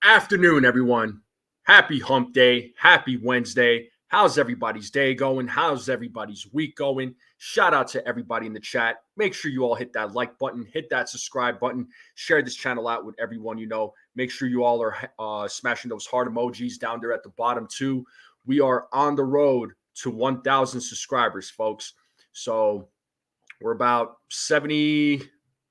Afternoon, everyone. Happy hump day. Happy Wednesday. How's everybody's day going? How's everybody's week going? Shout out to everybody in the chat. Make sure you all hit that like button, hit that subscribe button, share this channel out with everyone you know. Make sure you all are smashing those heart emojis down there at the bottom, too. We are on the road to 1,000 subscribers, folks. So we're about 70,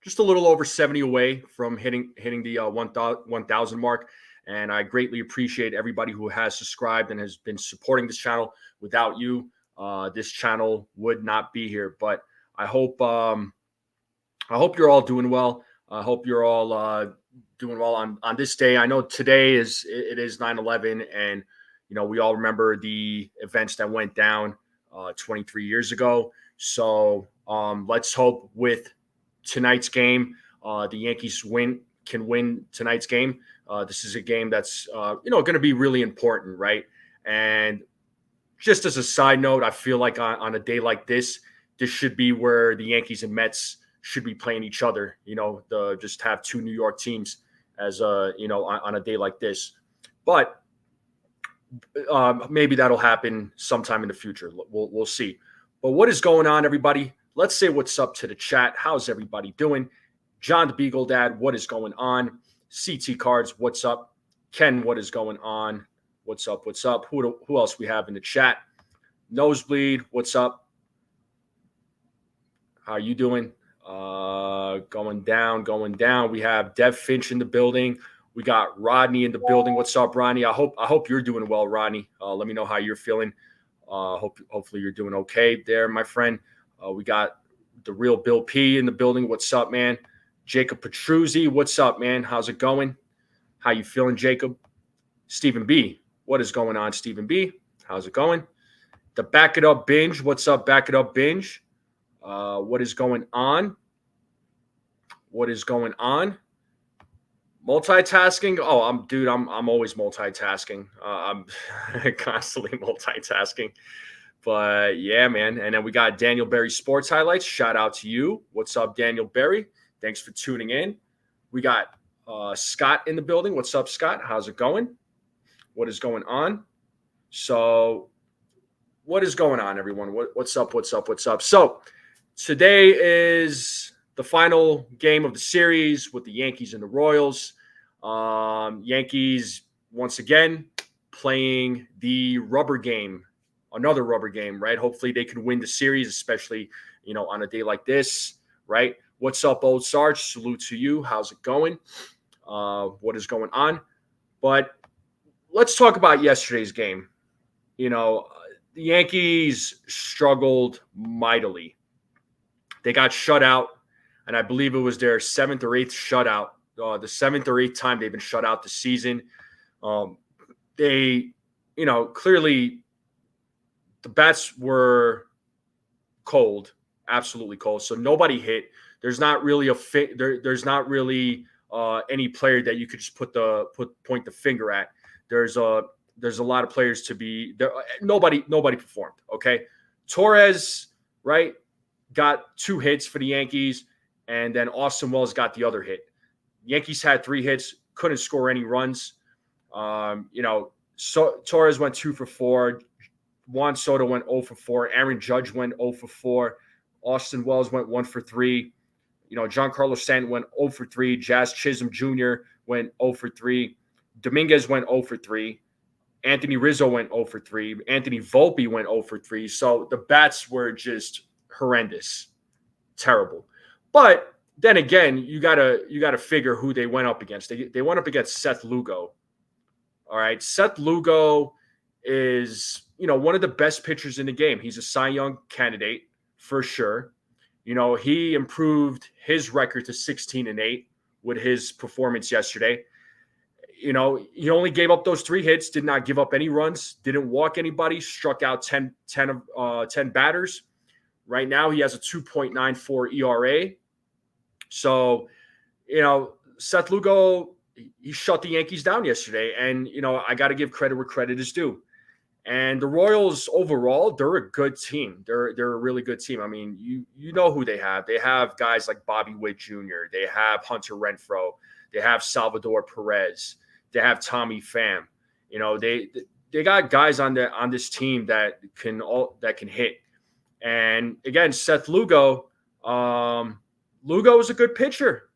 just a little over 70 away from hitting the 1,000 mark. And I greatly appreciate everybody who has subscribed and has been supporting this channel. Without you, this channel would not be here. But I hope you're all doing well. I hope you're all doing well on this day. I know today is 9/11, and we all remember the events that went down 23 years ago. So let's hope with tonight's game, the Yankees can win tonight's game. This is a game that's going to be really important, right? And just as a side note, I feel like on a day like this should be where the Yankees and Mets should be playing each other. Just have two New York teams as on a day like this. But maybe that'll happen sometime in the future. We'll see. But what is going on, everybody? Let's say what's up to the chat. How's everybody doing? John the Beagle Dad, what is going on? CT Cards, what's up? Ken, what is going on? What's up? What's up? Who else we have in the chat? Nosebleed, what's up? How are you doing? Going down. We have Dev Finch in the building. We got Rodney in the building. What's up, Rodney? I hope you're doing well, Rodney. Let me know how you're feeling. Hopefully you're doing okay there, my friend. We got the real Bill P in the building. What's up, man? Jacob Petruzzi, what's up, man? How's it going? How you feeling, Jacob? Stephen B, what is going on, Stephen B? How's it going? The Back It Up Binge, what's up, Back It Up Binge? What is going on? What is going on? Multitasking? Oh, I'm always multitasking. I'm constantly multitasking. But yeah, man. And then we got Daniel Berry Sports Highlights. Shout out to you. What's up, Daniel Berry? Thanks for tuning in. We got Scott in the building. What's up, Scott? How's it going? What is going on? So what is going on, everyone? What's up? So today is the final game of the series with the Yankees and the Royals. Yankees, once again, playing the rubber game. Another rubber game, right? Hopefully they can win the series, especially, on a day like this, right? What's up, Old Sarge? Salute to you. How's it going? What is going on? But let's talk about yesterday's game. The Yankees struggled mightily. They got shut out, and I believe it was their seventh or eighth shutout. The seventh or eighth time they've been shut out this season. They, clearly the bats were cold, absolutely cold. So nobody hit. There's not really there's not really any player that you could just point the finger at. There's a lot of players to be there. Nobody performed. Okay, Torres, right, got 2 hits for the Yankees, and then Austin Wells got the other hit. Yankees had 3 hits, couldn't score any runs. So Torres went 2 for 4. Juan Soto went 0 for 4. Aaron Judge went 0 for 4. Austin Wells went 1 for 3. Giancarlo Stanton went 0 for 3. Jazz Chisholm Jr. went 0 for 3. Dominguez went 0 for 3. Anthony Rizzo went 0 for 3. Anthony Volpe went 0 for 3. So the bats were just horrendous, terrible. But then again, you gotta figure who they went up against. They went up against Seth Lugo. All right, Seth Lugo is one of the best pitchers in the game. He's a Cy Young candidate for sure. He improved his record to 16-8 with his performance yesterday. He only gave up those 3 hits, did not give up any runs, didn't walk anybody, struck out 10 batters. Right now, he has a 2.94 ERA. So, Seth Lugo, he shut the Yankees down yesterday. And, I got to give credit where credit is due. And the Royals overall, they're a good team. They're a really good team. I mean, you know who they have. They have guys like Bobby Witt Jr. They have Hunter Renfroe. They have Salvador Perez. they have Tommy Pham. You know, they got guys on this team that can hit. And again, Seth Lugo, Lugo is a good pitcher.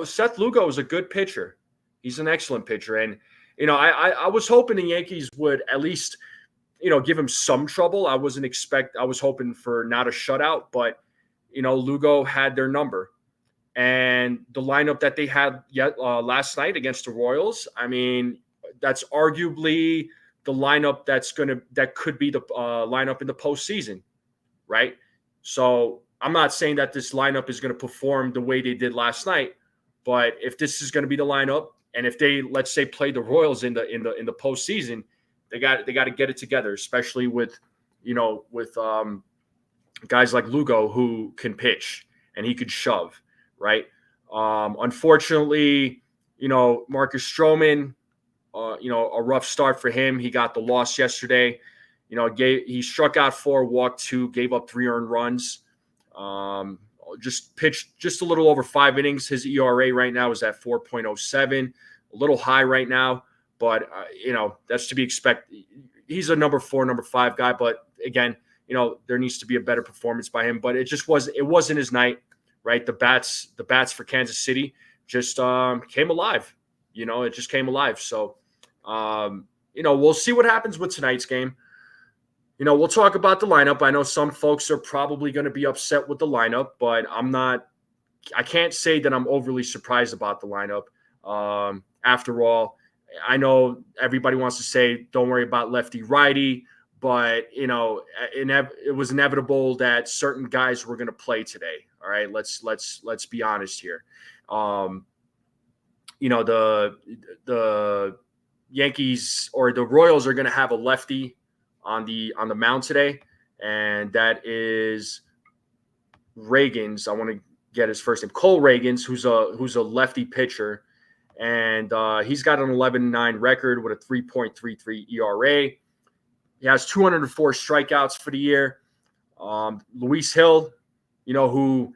Seth Lugo is a good pitcher. He's an excellent pitcher. And, you know, I was hoping the Yankees would at least, you know, give him some trouble. I was hoping for not a shutout, but, you know, Lugo had their number. And the lineup that they had last night against the Royals, I mean, that's arguably the lineup that could be the lineup in the postseason, right? So I'm not saying that this lineup is going to perform the way they did last night, but if this is going to be the lineup, and if they, let's say, play the Royals in the postseason, they got to get it together, especially with guys like Lugo who can pitch and he could shove, right? Unfortunately, you know, Marcus Stroman, you know, a rough start for him. He got the loss yesterday. You know, he struck out 4, walked 2, gave up 3 earned runs. Just pitched just a little over 5 innings. His ERA right now is at 4.07, a little high right now, but you know, that's to be expected. He's a number 4, number 5 guy, but again, you know, there needs to be a better performance by him. But it wasn't his night, right? The bats for Kansas City just came alive. You know, it just came alive. So, you know, we'll see what happens with tonight's game. You know, we'll talk about the lineup. I know some folks are probably going to be upset with the lineup, but I can't say that I'm overly surprised about the lineup. After all, I know everybody wants to say, don't worry about lefty righty, but, you know, it was inevitable that certain guys were going to play today. All right. Let's be honest here. You know, the Yankees or the Royals are going to have a lefty on the mound today, and that is Reagans. I want to get his first name, Cole Reagans, who's a lefty pitcher, and he's got an 11-9 record with a 3.33 ERA. He has 204 strikeouts for the year. Luis Hill, you know, who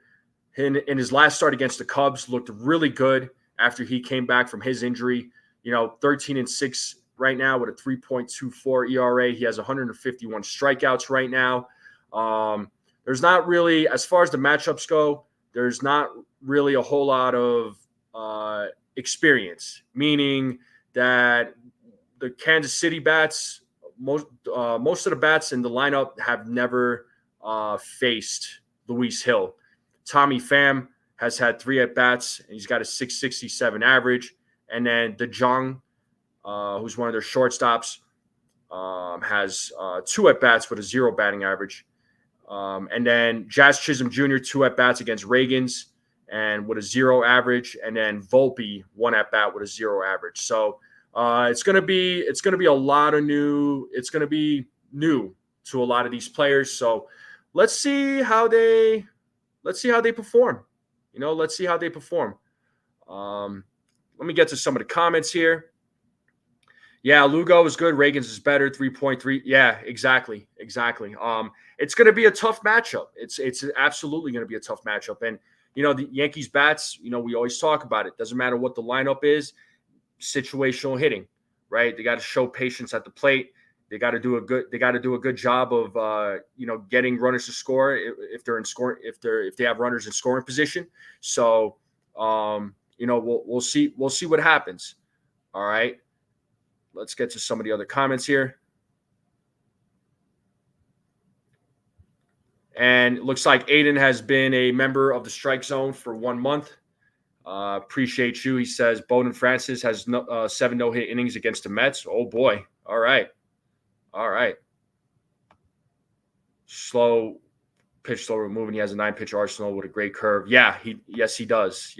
in his last start against the Cubs looked really good after he came back from his injury. You know, 13-6 right now with a 3.24 ERA. He has 151 strikeouts right now. There's not really, as far as the matchups go, there's not really a whole lot of experience, meaning that the Kansas City bats, most of the bats in the lineup have never faced Luis Hill. Tommy Pham has had 3 at-bats, and he's got a 667 average. And then DeJong, who's one of their shortstops, has 2 at-bats with a 0 batting average. And then Jazz Chisholm Jr., 2 at-bats against Reagans and with a 0 average. And then Volpe, 1 at-bat with a 0 average. So it's going to be a lot of new. It's going to be new to a lot of these players. So let's see how they perform. You know, let's see how they perform. Let me get to some of the comments here. Yeah, Lugo is good. Reagans is better. 3.3. Yeah, exactly. It's going to be a tough matchup. It's absolutely going to be a tough matchup. And, you know, the Yankees bats, you know, we always talk about it. Doesn't matter what the lineup is, situational hitting, right? They got to show patience at the plate. They got to do a good job of, you know, getting runners to score if they have runners in scoring position. So, you know, we'll see what happens. All right. Let's get to some of the other comments here. And it looks like Aiden has been a member of the Strike Zone for 1 month. Appreciate you. He says Bowden Francis has 7 no-hit innings against the Mets. Oh, boy. All right. Slow moving. He has a 9-pitch arsenal with a great curve. Yeah, he does.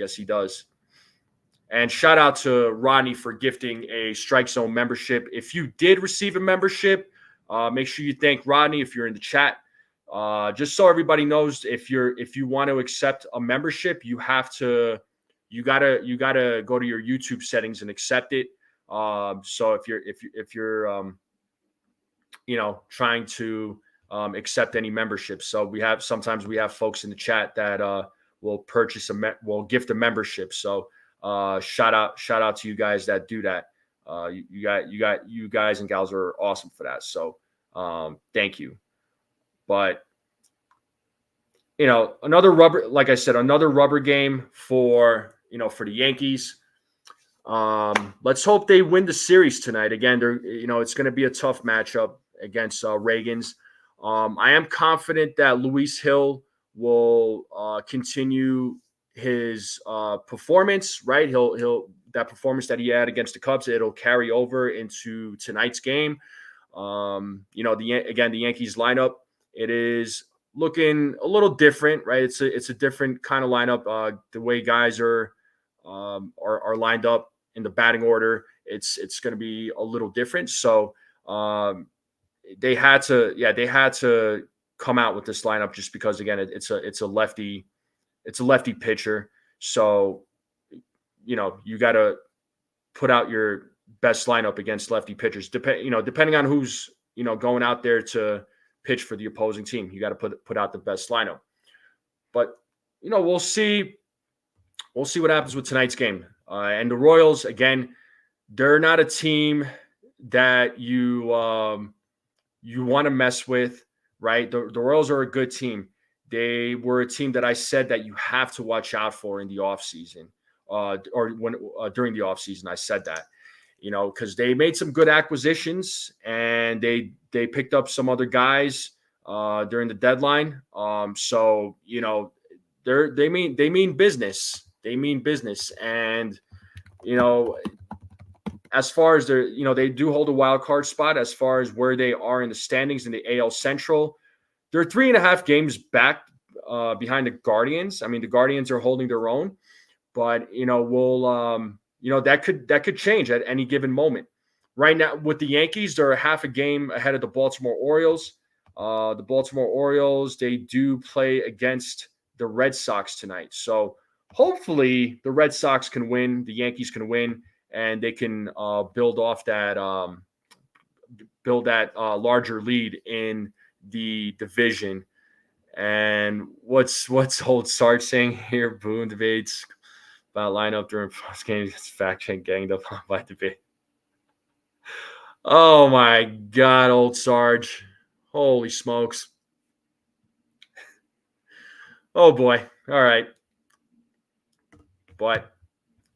And shout out to Rodney for gifting a Strike Zone membership. If you did receive a membership, make sure you thank Rodney if you're in the chat. Just so everybody knows, if you want to accept a membership, you gotta go to your YouTube settings and accept it. So if you're you know, trying to accept any membership, so sometimes we have folks in the chat that will gift a membership. So shout out to you guys that do that. You guys and gals are awesome for that. So thank you. But another rubber, like I said, another rubber game for the Yankees. Let's hope they win the series tonight. Again, it's going to be a tough matchup against Reagan's. I am confident that Luis Hill will continue his performance. Right, he'll that performance that he had against the Cubs, it'll carry over into tonight's game. The Yankees lineup, it is looking a little different, right? It's a different kind of lineup. The way guys are lined up in the batting order, it's going to be a little different. So they had to come out with this lineup just because, again, it's a lefty pitcher. So you got to put out your best lineup against lefty pitchers. Depending on who's going out there to pitch for the opposing team, you got to put out the best lineup. But we'll see. We'll see what happens with tonight's game. And the Royals, again, they're not a team that you want to mess with, right? The Royals are a good team. They were a team that I said that you have to watch out for in the offseason, during the offseason. I said that, because they made some good acquisitions and they picked up some other guys during the deadline. So they mean business. They mean business, and as far as they do hold a wild card spot. As far as where they are in the standings in the AL Central, they're 3.5 games back behind the Guardians. I mean, the Guardians are holding their own, but that could change at any given moment. Right now, with the Yankees, they're half a game ahead of the Baltimore Orioles. The Baltimore Orioles, they do play against the Red Sox tonight, so hopefully the Red Sox can win, the Yankees can win, and they can build that larger lead in the division. And what's old Sarge saying here? Boone debates about lineup during post game gets fact check ganged up on by debate. Oh my God, old Sarge! Holy smokes! Oh boy! All right. But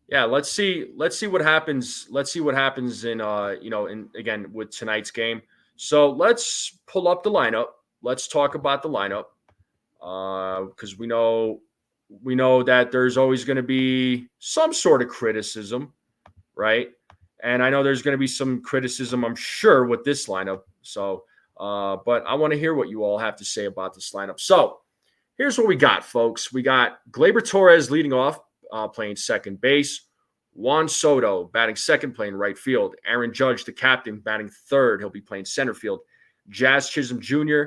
yeah, let's see what happens. Let's see what happens in again with tonight's game. So let's pull up the lineup. Let's talk about the lineup because we know that there's always going to be some sort of criticism, right? And I know there's going to be some criticism, I'm sure, with this lineup. So, but I want to hear what you all have to say about this lineup. So here's what we got, folks. We got Gleyber Torres leading off, playing second base. Juan Soto batting second, playing right field. Aaron Judge, the captain, batting third. He'll be playing center field. Jazz Chisholm Jr.,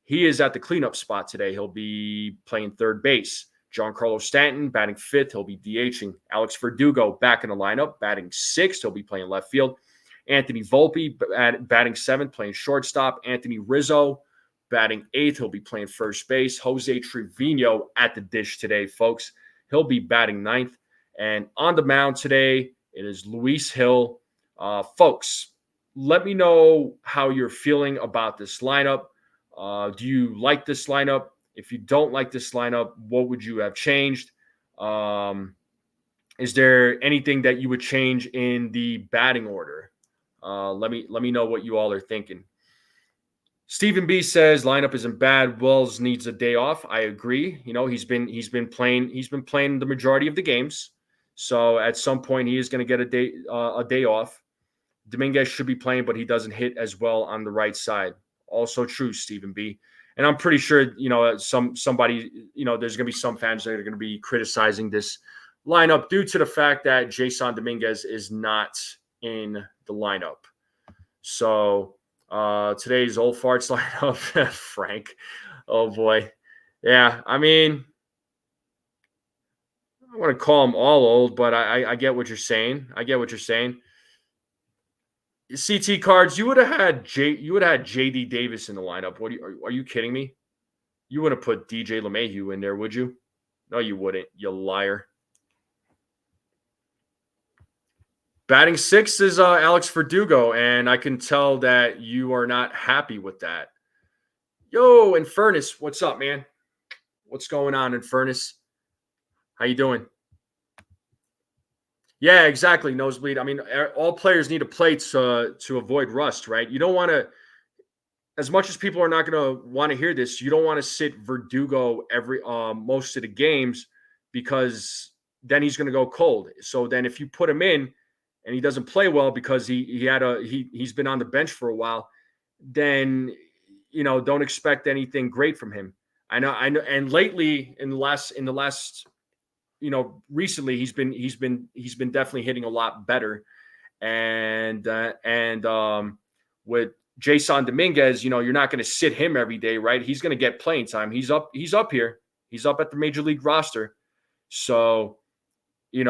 he is at the cleanup spot today. He'll be playing third base. Giancarlo Stanton batting fifth. He'll be DHing. Alex Verdugo back in the lineup, batting sixth. He'll be playing left field. Anthony Volpe batting seventh, playing shortstop. Anthony Rizzo batting eighth. He'll be playing first base. Jose Trevino at the dish today, folks. He'll be batting ninth. And on the mound today, it is Luis Hill. Folks, let me know how you're feeling about this lineup. Do you like this lineup? If you don't like this lineup, what would you have changed? Is there anything that you would change in the batting order? Let me know what you all are thinking. Stephen B says lineup isn't bad. Wells needs a day off. I agree. He's been playing the majority of the games. So at some point he is going to get a day off. Dominguez should be playing, but he doesn't hit as well on the right side. Also true, Stephen B. And I'm pretty sure, somebody, there's going to be some fans that are going to be criticizing this lineup due to the fact that Jason Dominguez is not in the lineup. So today's old farts lineup, Frank. Oh boy. Yeah. I mean, I want to call them all old, but I get what you're saying. CT cards, you would have had JD Davis in the lineup. Are you kidding me? You wouldn't put DJ LeMahieu in there, would you? No, you wouldn't. You liar. Batting sixth is Alex Verdugo, and I can tell that you are not happy with that. Yo, Infernus, what's up, man? What's going on, Infernus? How you doing? Yeah, exactly. Nosebleed. I mean, all players need to play to avoid rust, right? You don't want to, as much as people are not going to want to hear this, you don't want to sit Verdugo every most of the games because then he's going to go cold. So then if you put him in and he doesn't play well because he's been on the bench for a while, then don't expect anything great from him. I know, and lately in the last recently he's been definitely hitting a lot better, and with Jason Dominguez, you're not going to sit him every day, right? He's going to get playing time. He's up here. He's up at the major league roster. So, he's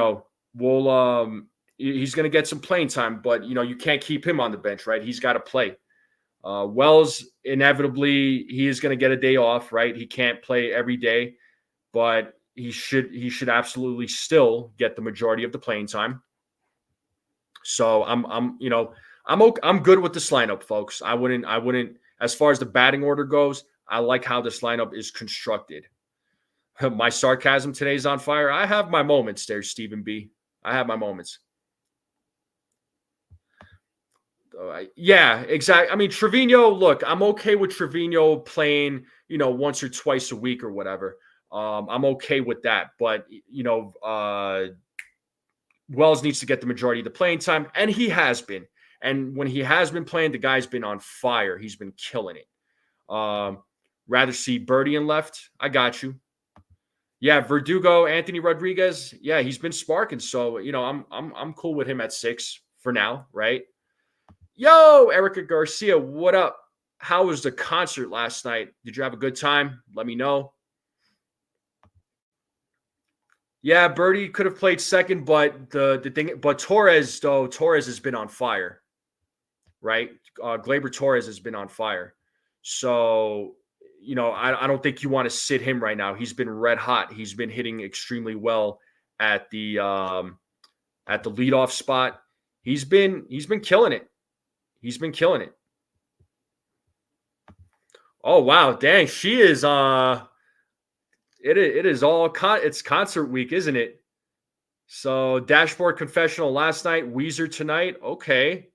going to get some playing time, but you can't keep him on the bench, right? He's got to play. Wells, inevitably, he is going to get a day off, right? He can't play every day, but he should absolutely still get the majority of the playing time. So I'm good with this lineup, folks. I wouldn't, as far as the batting order goes, I like how this lineup is constructed. My sarcasm today is on fire. I have my moments there, Stephen B. I have my moments. Yeah, exactly. I mean, Trevino, look, I'm okay with Trevino playing, once or twice a week or whatever. I'm okay with that. But, Wells needs to get the majority of the playing time, and he has been. And when he has been playing, the guy's been on fire. He's been killing it. Rather see Birdie in left. I got you. Yeah, Verdugo, Anthony Rodriguez. Yeah, he's been sparking. So I'm cool with him at 6 for now, right? Yo, Erica Garcia, what up? How was the concert last night? Did you have a good time? Let me know. Yeah, Birdie could have played second, but Torres has been on fire, right? Gleyber Torres has been on fire. So, I don't think you want to sit him right now. He's been red hot. He's been hitting extremely well at the leadoff spot. He's been killing it. He's been killing it. Oh wow, dang, she is it is it's concert week, isn't it? So Dashboard Confessional last night, Weezer tonight. Okay.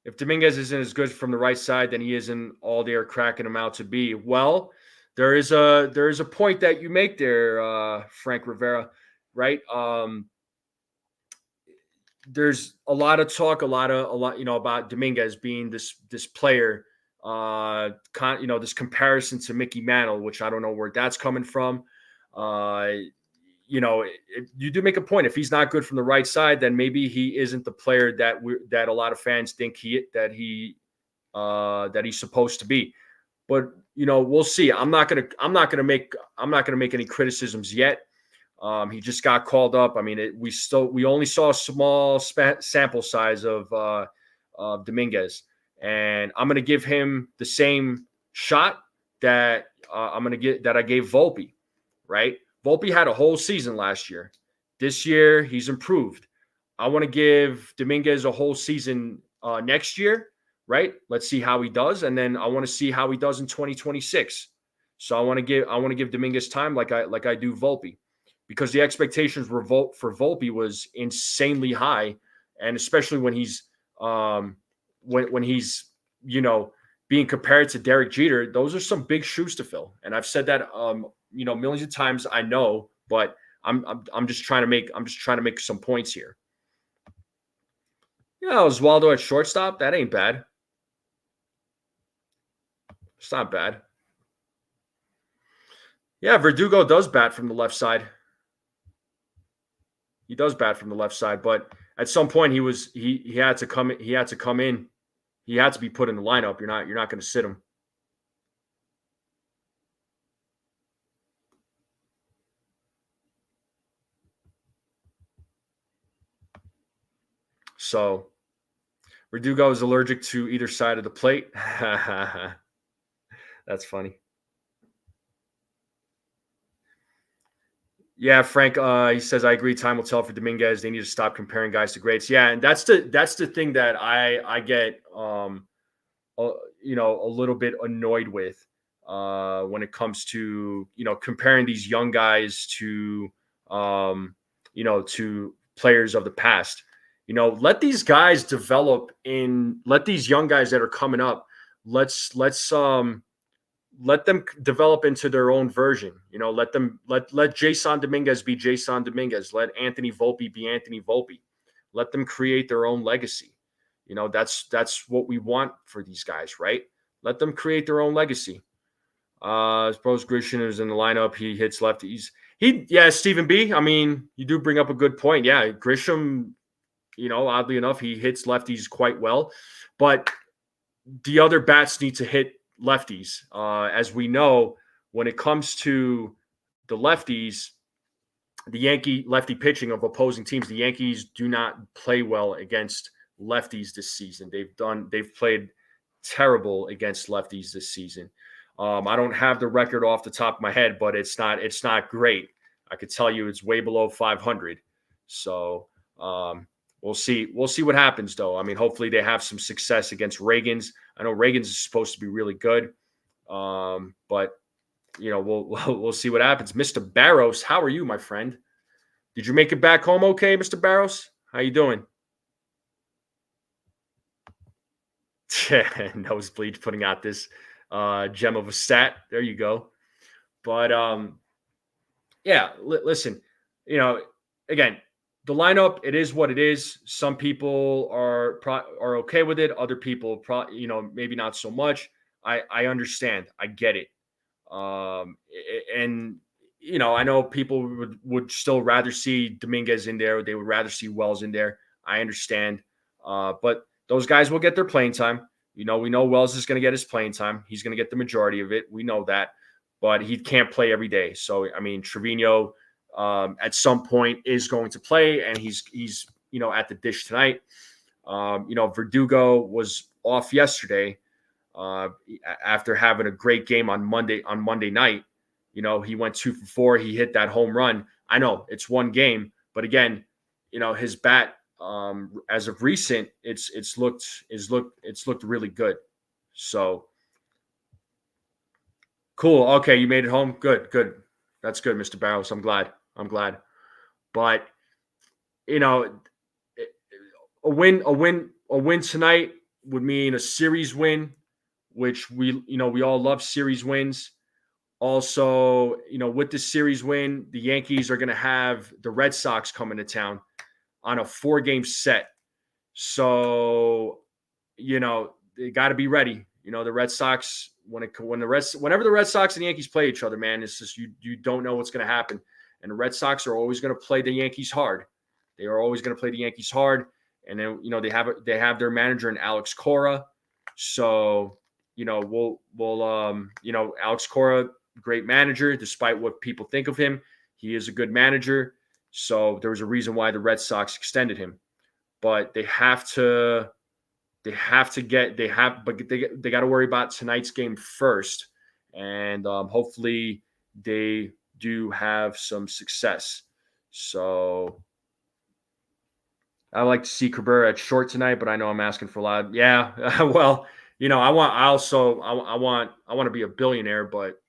If Dominguez isn't as good from the right side, then he isn't all they're cracking him out to be. Well, there is a point that you make there, Frank Rivera, right? There's a lot of talk, a lot, about Dominguez being this player, this comparison to Mickey Mantle, which I don't know where that's coming from. You do make a point. If he's not good from the right side, then maybe he isn't the player that a lot of fans think that he's supposed to be. But we'll see. I'm not gonna make any criticisms yet. He just got called up. I mean, we only saw a small sample size of Dominguez, and I'm gonna give him the same shot that I gave Volpe, right? Volpe had a whole season last year. This year, he's improved. I want to give Dominguez a whole season next year, right? Let's see how he does, and then I want to see how he does in 2026. So I want to give Dominguez time, like I do Volpe, because the expectations for Volpe was insanely high, and especially when he's when he's being compared to Derek Jeter, those are some big shoes to fill. And I've said that millions of times. I know, but I'm just trying to make some points here. Yeah, Oswaldo at shortstop, that ain't bad. It's not bad. Yeah, Verdugo does bat from the left side. He does bat from the left side, but at some point he had to come in. He had to be put in the lineup. You're not going to sit him. So, Verdugo is allergic to either side of the plate. That's funny. Yeah, Frank. He says I agree. Time will tell for Dominguez. They need to stop comparing guys to greats. Yeah, and that's the thing that I get a little bit annoyed with when it comes to comparing these young guys to to players of the past. Let these guys develop let these young guys that are coming up. Let them develop into their own version. Let Jason Dominguez be Jason Dominguez. Let Anthony Volpe be Anthony Volpe. Let them create their own legacy. That's what we want for these guys, right? Let them create their own legacy. Suppose Grisham is in the lineup. He hits lefties. Stephen B. I mean, you do bring up a good point. Yeah, Grisham, oddly enough, he hits lefties quite well, but the other bats need to hit lefties. As we know, when it comes to the lefties, the Yankee lefty pitching of opposing teams, the Yankees do not play well against lefties this season. They've played terrible against lefties this season. I don't have the record off the top of my head, but it's not great. I could tell you it's way below 500. So we'll see what happens, though. I mean, hopefully they have some success against Reagans. I know Reagans is supposed to be really good, but we'll see what happens. Mr. Barros, how are you, my friend? Did you make it back home okay, Mr. Barros? How you doing? Nosebleed putting out this gem of a stat. There you go. But listen, again, the lineup, it is what it is. Some people are okay with it. Other people, maybe not so much. I understand. I get it. And I know people would still rather see Dominguez in there. They would rather see Wells in there. I understand. But those guys will get their playing time. We know Wells is going to get his playing time. He's going to get the majority of it. We know that. But he can't play every day. So, I mean, Trevino at some point is going to play, and he's at the dish tonight. Verdugo was off yesterday after having a great game on Monday night. He went 2 for 4. He hit that home run. I know it's one game, but again, his bat as of recent, it's looked really good. So cool. Okay, you made it home. Good. That's good, Mr. Barrows. I'm glad. But a win tonight would mean a series win, which we all love series wins. Also, with the series win, the Yankees are going to have the Red Sox coming to town on a 4-game set. So, they got to be ready. The Red Sox, whenever the Red Sox and the Yankees play each other, man, it's just you don't know what's going to happen. And the Red Sox are always going to play the Yankees hard. They are always going to play the Yankees hard. And then, they have their manager in Alex Cora. So, Alex Cora, great manager, despite what people think of him. He is a good manager. So there was a reason why the Red Sox extended him. But they got to worry about tonight's game first. And hopefully they do have some success. So I like to see Cabrera at short tonight, but I know I'm asking for a lot. Yeah, well, I want to be a billionaire, but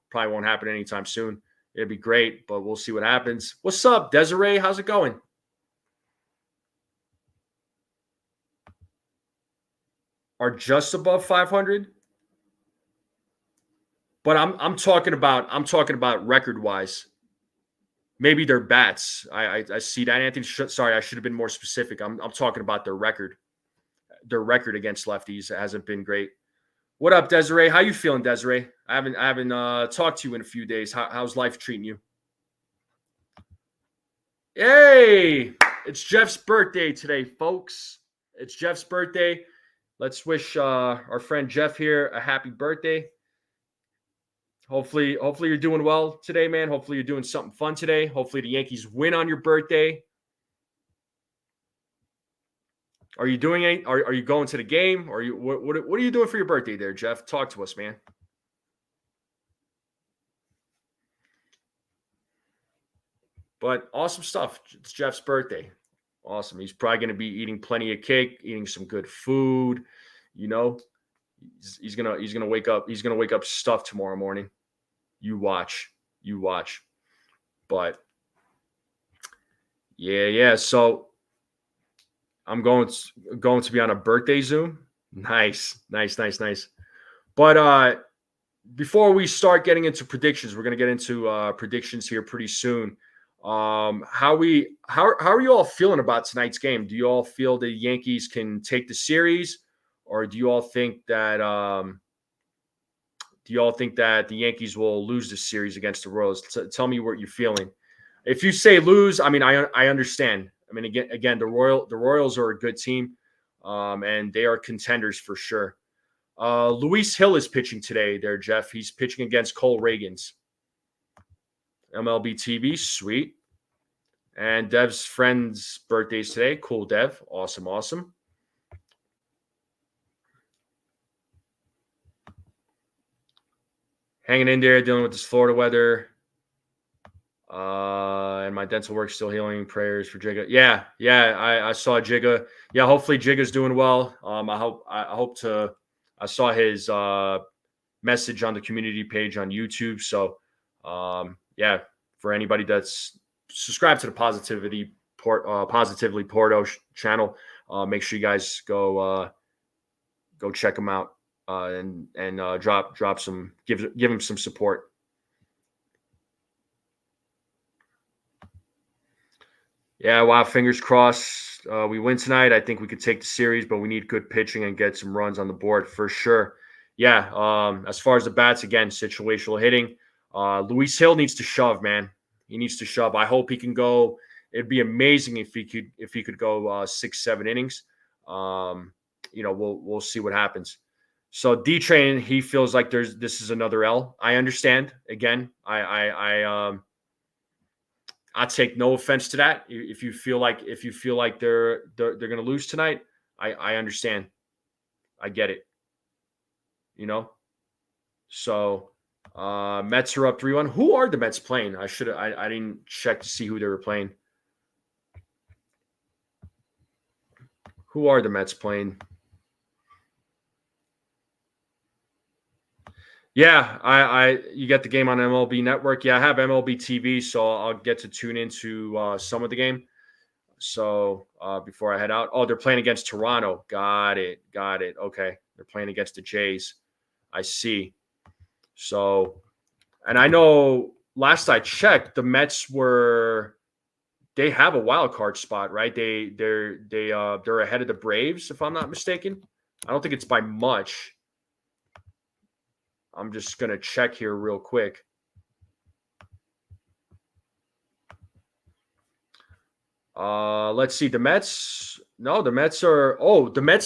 probably won't happen anytime soon. It'd be great, but we'll see what happens. What's up, Desiree? How's it going? Are just above 500, but I'm talking about record wise. Maybe their bats. I see that, Anthony. Sorry, I should have been more specific. I'm talking about their record. Their record against lefties hasn't been great. What up, Desiree? How you feeling, Desiree? I haven't talked to you in a few days. How's life treating you? Hey, it's Jeff's birthday today, folks. It's Jeff's birthday. Let's wish our friend Jeff here a happy birthday. Hopefully you're doing well today, man. Hopefully you're doing something fun today. Hopefully the Yankees win on your birthday. Are you doing it? Are you going to the game? Or what are you doing for your birthday there, Jeff? Talk to us, man. But awesome stuff. It's Jeff's birthday. Awesome. He's probably going to be eating plenty of cake, eating some good food. You know, he's gonna wake up. He's gonna wake up stuffed tomorrow morning. You watch. You watch. But yeah. So I'm going to be on a birthday Zoom. Nice. But before we start getting into predictions, we're going to get into predictions here pretty soon. How are you all feeling about tonight's game? Do you all feel the Yankees can take the series, or do you all think that the Yankees will lose the series against the Royals? Tell me what you're feeling. If you say lose, I mean I understand. I mean again the Royals are a good team, and they are contenders for sure. Luis Hill is pitching today there, Jeff. He's pitching against Cole Reagans. MLB TV, sweet. And Dev's friend's birthday is today. Cool, Dev. Awesome. Hanging in there, dealing with this Florida weather. And my dental work's still healing. Prayers for Jigga. Yeah. I saw Jigga. Yeah, hopefully Jigga's doing well. I saw his message on the community page on YouTube. So, yeah, for anybody that's subscribed to the Positively Porto channel, make sure you guys go check him out and drop some give him some support. Yeah, wow, fingers crossed. We win tonight. I think we could take the series, but we need good pitching and get some runs on the board for sure. Yeah, as far as the bats, again, situational hitting. Luis Hill needs to shove, man. He needs to shove. I hope he can go. It'd be amazing if he could go 6-7 innings. We'll see what happens. So D-Train, he feels like this is another L. I understand. Again, I take no offense to that. If you feel like they're going to lose tonight, I understand. I get it. So Mets are up 3-1. Who are the Mets playing? I didn't check to see who they were playing. Who are the Mets playing? Yeah, you get the game on MLB Network. Yeah, I have MLB TV, so I'll get to tune into some of the game. So before I head out, they're playing against Toronto. Got it. Okay, they're playing against the Jays. I see. So, and I know last I checked, the Mets they have a wild card spot, right? They're ahead of the Braves, if I'm not mistaken. I don't think it's by much. I'm just going to check here real quick. Let's see. The Mets. No, the Mets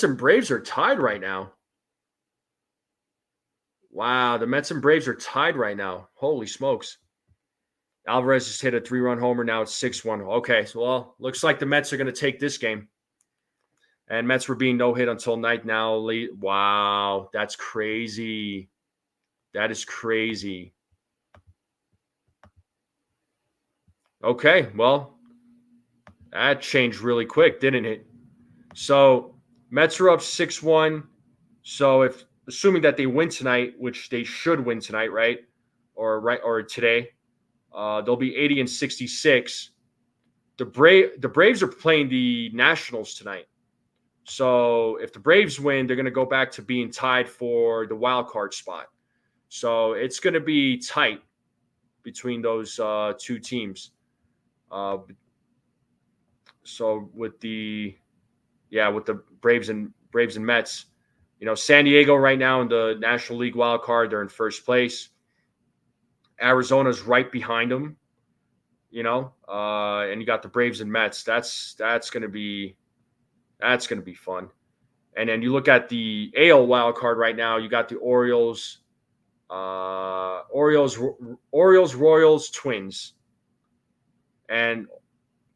and Braves are tied right now. Wow, the Mets and Braves are tied right now. Holy smokes. Alvarez just hit a 3-run homer. Now it's 6-1. Okay, so looks like the Mets are going to take this game. And Mets were being no hit until night now. Wow, that's crazy. That is crazy. Okay, well, that changed really quick, didn't it? So Mets are up 6-1. So assuming that they win tonight, which they should win tonight, right? Or today, they'll be 80-66. The Braves are playing the Nationals tonight. So if the Braves win, they're going to go back to being tied for the wild card spot. So it's going to be tight between those two teams. So with the Braves and Mets, San Diego right now in the National League wild card, they're in first place. Arizona's right behind them, and you got the Braves and Mets. That's going to be fun. And then you look at the AL wild card right now. You got the Orioles, Royals, Twins, and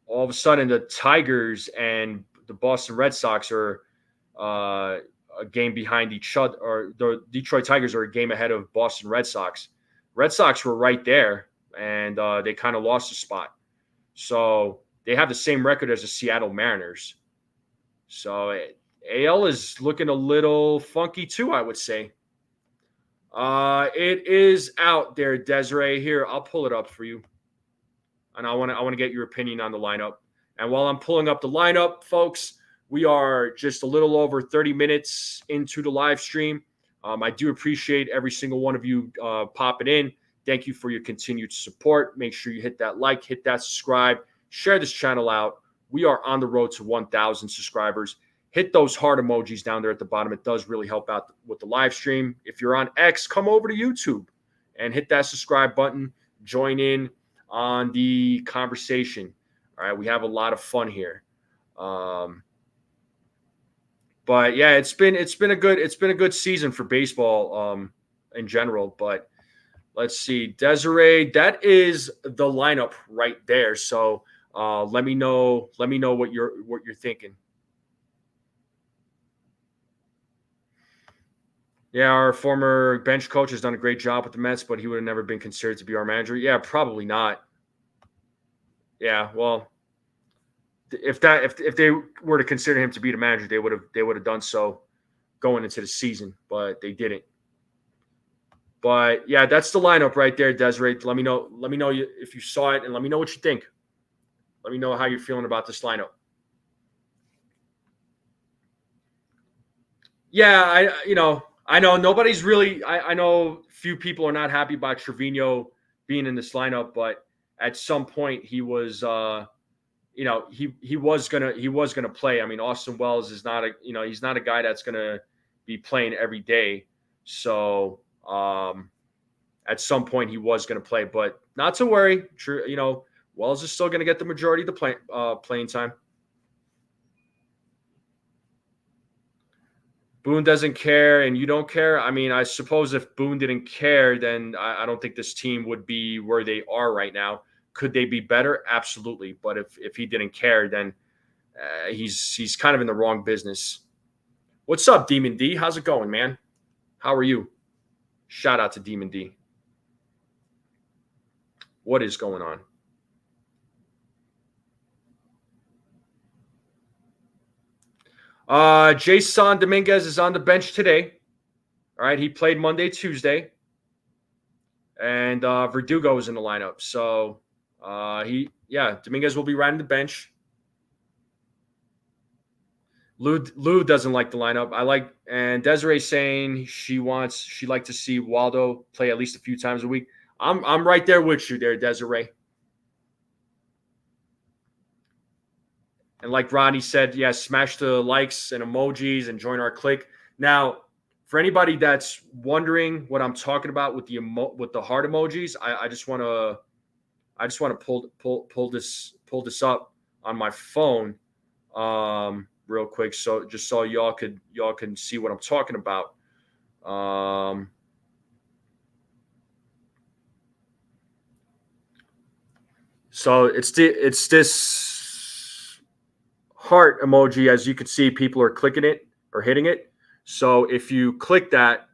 all of a sudden the Tigers and the Boston Red Sox are a game behind each other, or the Detroit Tigers are a game ahead of Boston Red Sox. Red Sox were right there, and they kind of lost a spot. So they have the same record as the Seattle Mariners. So AL is looking a little funky too, I would say. It is out there, Desiree. Here, I'll pull it up for you, and I want to get your opinion on the lineup. And while I'm pulling up the lineup, folks, we are just a little over 30 minutes into the live stream. I do appreciate every single one of you popping in. Thank you for your continued support. Make sure you hit that like, hit that subscribe, share this channel out. We are on the road to 1,000 subscribers. Hit those heart emojis down there at the bottom. It does really help out with the live stream. If you're on X, come over to YouTube and hit that subscribe button. Join in on the conversation. All right, we have a lot of fun here. But yeah, it's been a good season for baseball in general. But let's see, Desiree, that is the lineup right there. So let me know what you're thinking. Yeah, our former bench coach has done a great job with the Mets, but he would have never been considered to be our manager. Yeah, probably not. Yeah, well, if they were to consider him to be the manager, they would have done so going into the season, but they didn't. But yeah, that's the lineup right there, Desiree. Let me know if you saw it, and let me know what you think. Let me know how you're feeling about this lineup. Yeah, I know nobody's really. I know few people are not happy about Trevino being in this lineup, but at some point he was. He was gonna play. I mean, Austin Wells is not he's not a guy that's gonna be playing every day. So at some point he was gonna play, but not to worry. Wells is still gonna get the majority of the playing time. Boone doesn't care, and you don't care. I mean, I suppose if Boone didn't care, then I don't think this team would be where they are right now. Could they be better? Absolutely. But if he didn't care, then he's kind of in the wrong business. What's up, Demon D? How's it going, man? How are you? Shout out to Demon D. What is going on? Jason Dominguez is on the bench today. All right, he played Monday, Tuesday. And Verdugo is in the lineup. So Dominguez will be riding the bench. Lou doesn't like the lineup. And Desiree saying she'd like to see Waldo play at least a few times a week. I'm right there with you there, Desiree. And like Ronnie said, yeah, smash the likes and emojis and join our clique. Now, for anybody that's wondering what I'm talking about with the heart emojis, I just want to pull this up on my phone real quick, so just so y'all can see what I'm talking about. So it's this heart emoji. As you can see, people are clicking it or hitting it. So if you click that,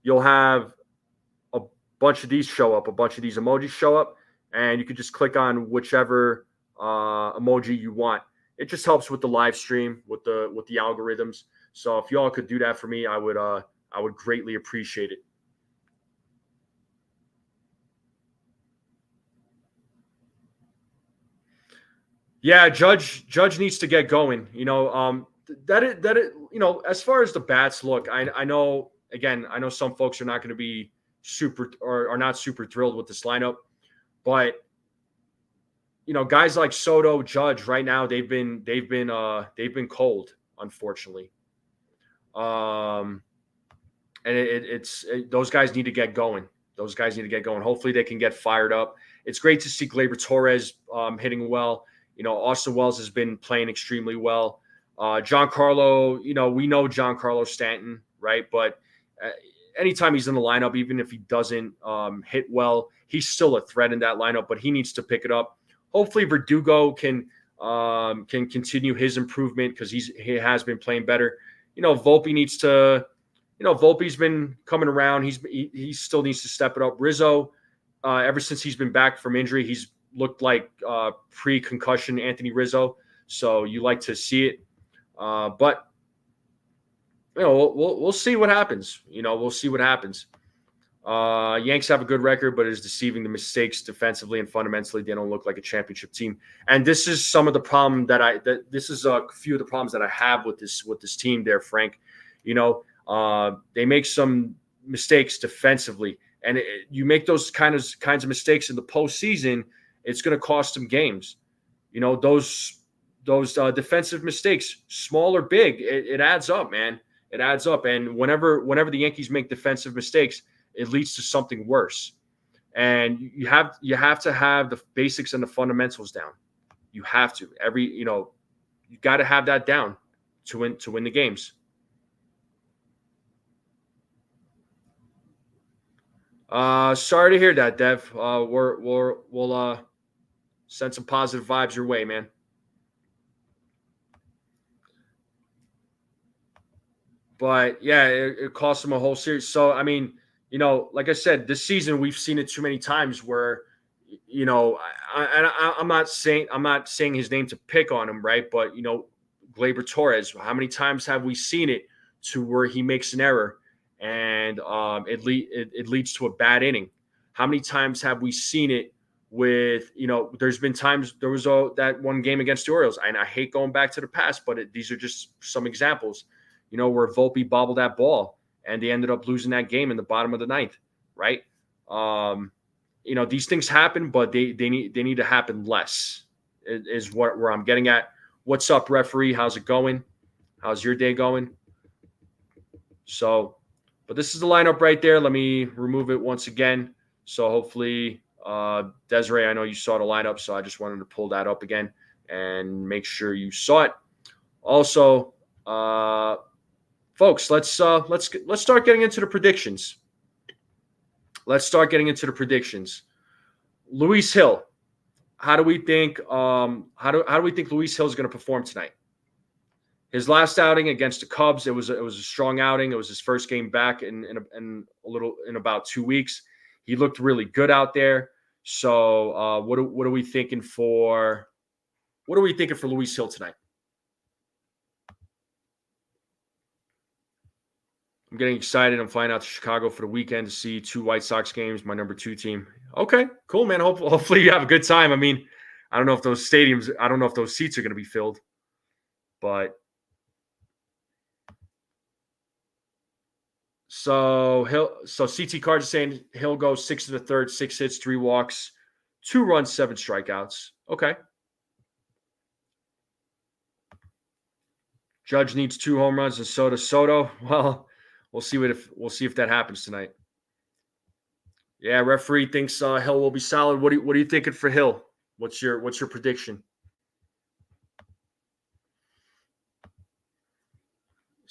you'll have a bunch of these show up, a bunch of these emojis show up, and you can just click on whichever emoji you want. It just helps with the live stream, with the algorithms. So if y'all could do that for me, I would greatly appreciate it. Yeah, Judge needs to get going. As far as the bats look, I know some folks are not going to be super or are not super thrilled with this lineup, but guys like Soto, Judge right now they've been cold, unfortunately. And those guys need to get going. Hopefully they can get fired up. It's great to see Gleyber Torres hitting well. Austin Wells has been playing extremely well. Giancarlo, we know Giancarlo Stanton, right? But anytime he's in the lineup, even if he doesn't hit well, he's still a threat in that lineup, but he needs to pick it up. Hopefully Verdugo can can continue his improvement because he has been playing better. Volpe needs to. Volpe's been coming around. He still needs to step it up. Rizzo, ever since he's been back from injury, he's looked like pre-concussion Anthony Rizzo. So you like to see it, but we'll see what happens. We'll see what happens. Yanks have a good record, but it's deceiving. The mistakes defensively and fundamentally, they don't look like a championship team. And this is some of the problem this is a few of the problems that I have with this team there, Frank. They make some mistakes defensively, and you make those kinds of mistakes in the postseason, it's going to cost them games. Those defensive mistakes, small or big, it adds up, man. It adds up, and whenever the Yankees make defensive mistakes, it leads to something worse. And you have to have the basics and the fundamentals down. You have to. You got to have that down to win the games. Sorry to hear that, Dev. We'll send some positive vibes your way, man. But yeah, it cost them a whole series. So I mean, like I said, this season we've seen it too many times where, I'm not saying his name to pick on him, right? But Gleyber Torres, how many times have we seen it to where he makes an error and it leads to a bad inning? How many times have we seen it with, there's been times, there was that one game against the Orioles, and I hate going back to the past, but these are just some examples, where Volpe bobbled that ball and they ended up losing that game in the bottom of the ninth, right? These things happen, but they need to happen less, is where I'm getting at. What's up, referee? How's it going? How's your day going? So, but this is the lineup right there. Let me remove it once again. So hopefully, Desiree, I know you saw the lineup, so I just wanted to pull that up again and make sure you saw it. Also, folks, let's start getting into the predictions. Luis Hill, how do we think? How do we think Luis Hill is going to perform tonight? His last outing against the Cubs, it was a strong outing. It was his first game back in about 2 weeks. He looked really good out there. So, what are we thinking for? What are we thinking for Luis Hill tonight? I'm getting excited. I'm flying out to Chicago for the weekend to see 2 White Sox games, my number 2 team. Okay, cool, man. Hopefully you have a good time. I mean, I don't know if those seats are going to be filled, but so CT Cards is saying Hill goes 6 to the third, 6 hits, 3 walks, 2 runs, 7 strikeouts. Okay. Judge needs 2 home runs and so does Soto. Well, we'll see if that happens tonight. Yeah, referee thinks Hill will be solid. What are you thinking for Hill? What's your prediction?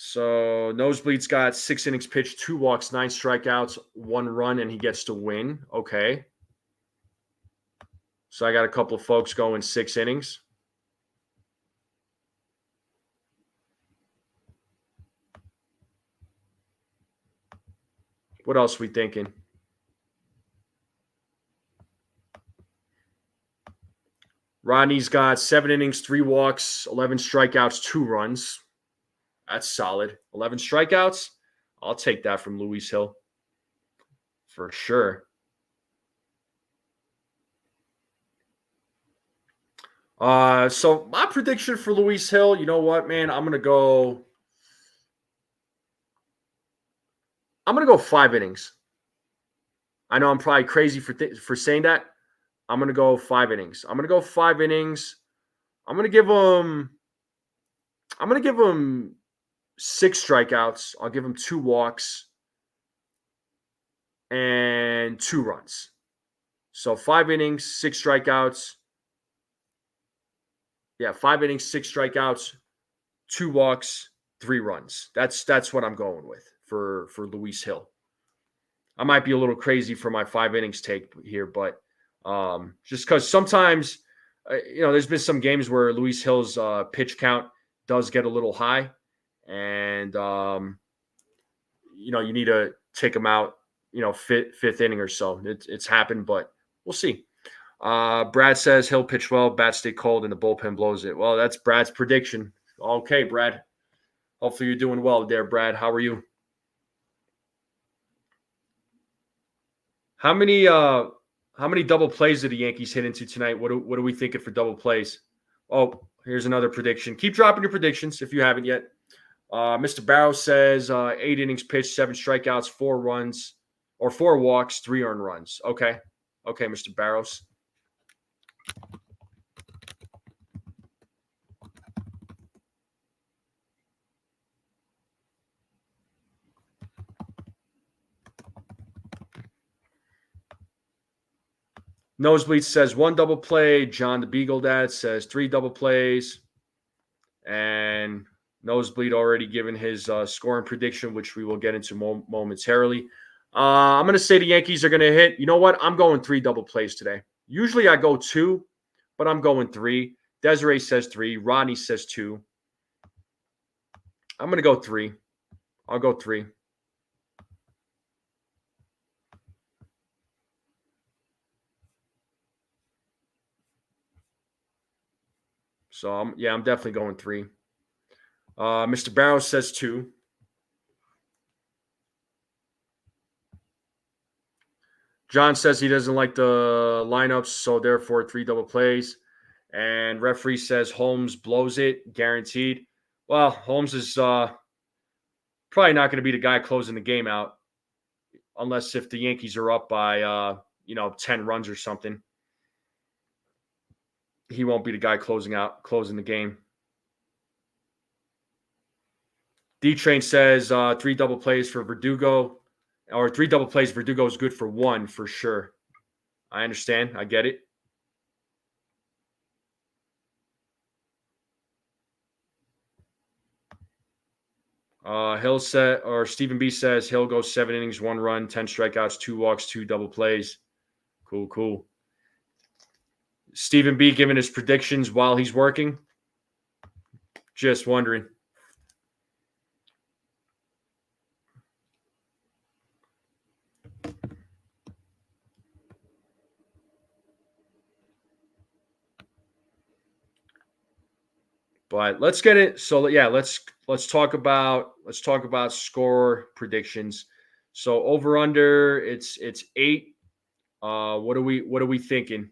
So Nosebleed's got 6 innings pitched, 2 walks, 9 strikeouts, 1 run, and he gets to win. Okay. So I got a couple of folks going 6 innings. What else are we thinking? Rodney's got 7 innings, 3 walks, 11 strikeouts, 2 runs. That's solid. 11 strikeouts. I'll take that from Luis Hill for sure. So my prediction for Luis Hill, you know what, man? I'm gonna go 5 innings. I know I'm probably crazy for saying that. I'm gonna go 5 innings. I'm gonna give him 6 strikeouts. I'll give him 2 walks and 2 runs. So 5 innings, 6 strikeouts. Yeah, 5 innings, 6 strikeouts, 2 walks, 3 runs. That's what I'm going with for Luis Hill. I might be a little crazy for my 5 innings take here, but just because sometimes there's been some games where Luis Hill's pitch count does get a little high, and you need to take him out, fifth inning or so. It's happened, but we'll see. Brad says Hill pitch well, bats stay cold, and the bullpen blows it. Well, that's Brad's prediction. Okay, Brad. Hopefully you're doing well there, Brad. How are you? How many double plays did the Yankees hit into tonight? What are we thinking for double plays? Oh, here's another prediction. Keep dropping your predictions if you haven't yet. Mr. Barrow says 8 innings pitched, 7 strikeouts, 4 runs, or 4 walks, 3 earned runs. Okay, Mr. Barrows. Nosebleed says 1 double play. John the Beagle Dad says 3 double plays. And Nosebleed already given his scoring prediction, which we will get into momentarily. I'm going to say the Yankees are going to hit. You know what? I'm going 3 double plays today. Usually I go 2, but I'm going 3. Desiree says 3. Rodney says 2. I'm going to go 3. I'll go 3. So, I'm definitely going 3. Mr. Barrows says 2. John says he doesn't like the lineups, so therefore 3 double plays. And referee says Holmes blows it, guaranteed. Well, Holmes is probably not going to be the guy closing the game out, unless if the Yankees are up by 10 runs or something. He won't be the guy closing the game. D-Train says 3 double plays for Verdugo, or 3 double plays. Verdugo is good for 1 for sure. I understand. I get it. Hill said, or Stephen B says Hill goes 7 innings, 1 run, 10 strikeouts, 2 walks, 2 double plays. Cool. Stephen B giving his predictions while he's working. Just wondering. But let's get it. So yeah, let's talk about score predictions. So over under, it's 8. What are we thinking?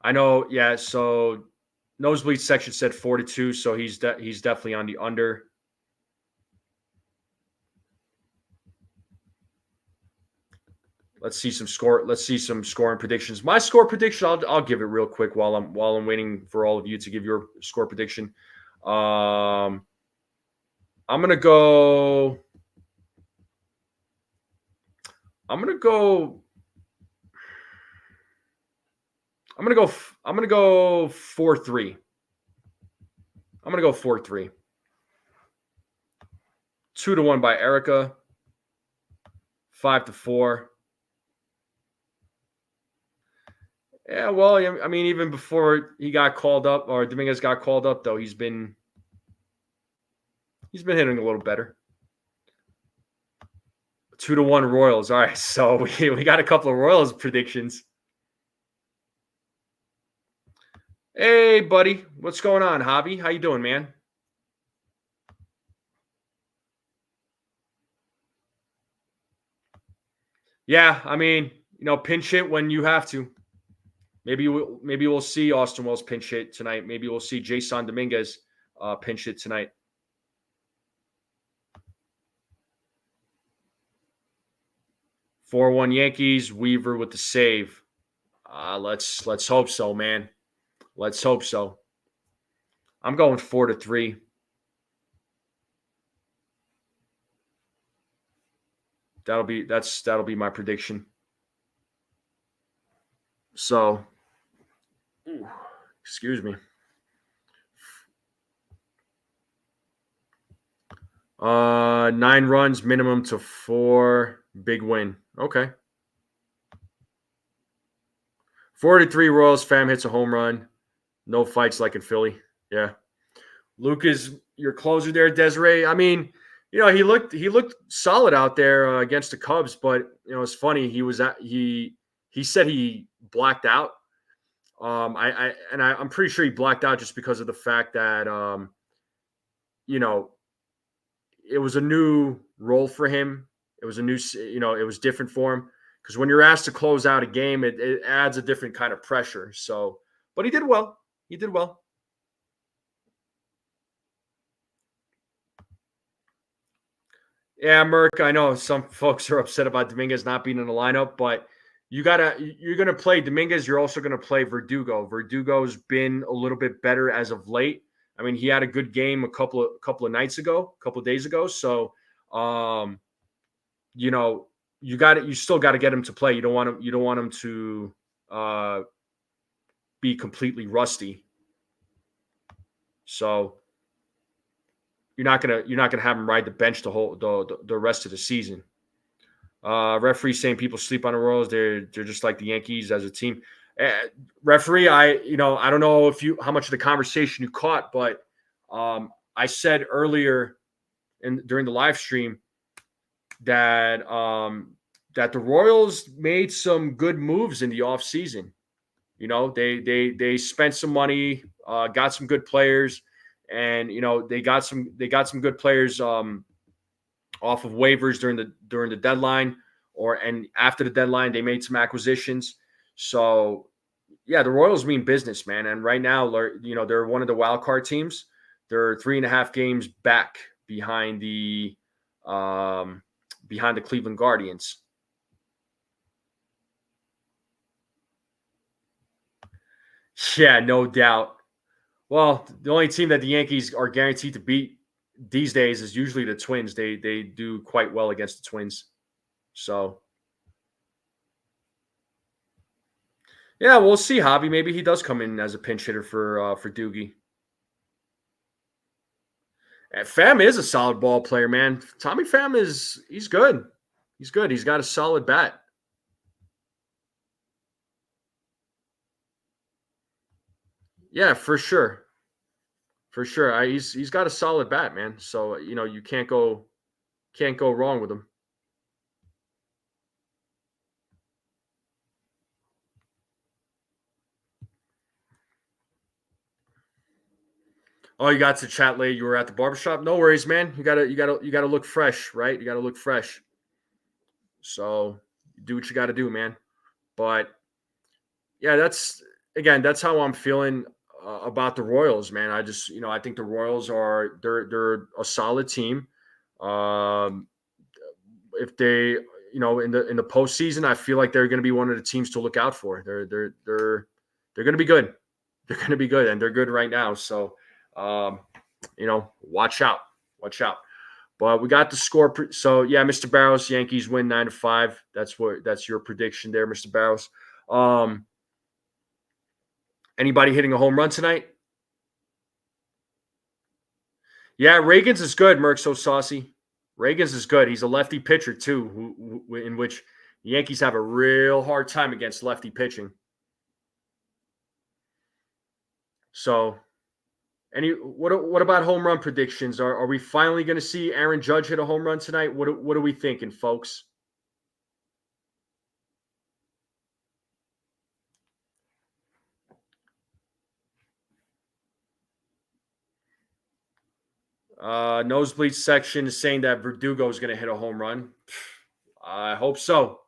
I know, yeah. So Nosebleed section said 4-2, so he's definitely on the under. Let's see some scoring predictions. My score prediction, I'll give it real quick while I'm waiting for all of you to give your score prediction. I'm gonna go 4-3. I'm gonna go 4-3. 2-1 by Erica. 5-4. Yeah, well, I mean, even before he got called up, or Dominguez got called up, though, he's been hitting a little better. 2-1 Royals. All right, so we got a couple of Royals predictions. Hey, buddy, what's going on, Javi? How you doing, man? Yeah, I mean, pinch hit when you have to. Maybe we'll see Austin Wells pinch hit tonight. Maybe we'll see Jason Dominguez pinch hit tonight. – 4-1 Yankees. Weaver with the save. Let's hope so, man. Let's hope so. I'm going 4-3. That'll be my prediction. So, excuse me. 9 runs minimum to 4. Big win. Okay. 4-3 Royals. Fam hits a home run. No fights like in Philly. Yeah. Luke is your closer there, Desiree. I mean, he looked solid out there against the Cubs, but it's funny. He said he blacked out. I'm pretty sure he blacked out just because of the fact that you know it was a new role for him. It was a new, it was different for him because when you're asked to close out a game, it adds a different kind of pressure. So, but he did well. He did well. Yeah, Merck, I know some folks are upset about Dominguez not being in the lineup, but you're going to play Dominguez. You're also going to play Verdugo. Verdugo's been a little bit better as of late. I mean, he had a good game a couple of nights ago, a couple of days ago. So, you still got to get him to play. You don't want him to be completely rusty. So you're not gonna have him ride the bench the rest of the season. Referee saying people sleep on the Royals. They're just like the Yankees as a team. Referee, I don't know how much of the conversation you caught, but I said earlier during the live stream that the Royals made some good moves in the offseason. They spent some money, got some good players, and they got some good players off of waivers during the deadline and after the deadline they made some acquisitions. So yeah, the Royals mean business, man. And right now, they're one of the wild card teams. They're 3.5 games back behind the Cleveland Guardians. Yeah, no doubt. Well, the only team that the Yankees are guaranteed to beat these days is usually the Twins. They do quite well against the Twins. So, yeah, we'll see, Javi. Maybe he does come in as a pinch hitter for Doogie. And Pham is a solid ball player, man. Tommy Pham he's good. He's good. He's got a solid bat. Yeah, for sure. For sure. He's got a solid bat, man. So, you can't go wrong with him. Oh, you got to chat late. You were at the barbershop. No worries, man. You gotta look fresh, right? You gotta look fresh. So do what you gotta do, man. But yeah, that's how I'm feeling about the Royals, man. I just, I think the Royals they're a solid team. If they, in the postseason, I feel like they're going to be one of the teams to look out for. They're going to be good. They're going to be good, and they're good right now. So, watch out. But we got the score. So yeah, Mr. Barrows, Yankees win 9-5. That's your prediction there, Mr. Barrows. Anybody hitting a home run tonight? Yeah, Reagan's is good. Merck's so saucy. Reagan's is good. He's a lefty pitcher too, in which the Yankees have a real hard time against lefty pitching. So, what about home run predictions? Are we finally going to see Aaron Judge hit a home run tonight? What are we thinking, folks? Nosebleed section is saying that Verdugo is going to hit a home run. I hope so.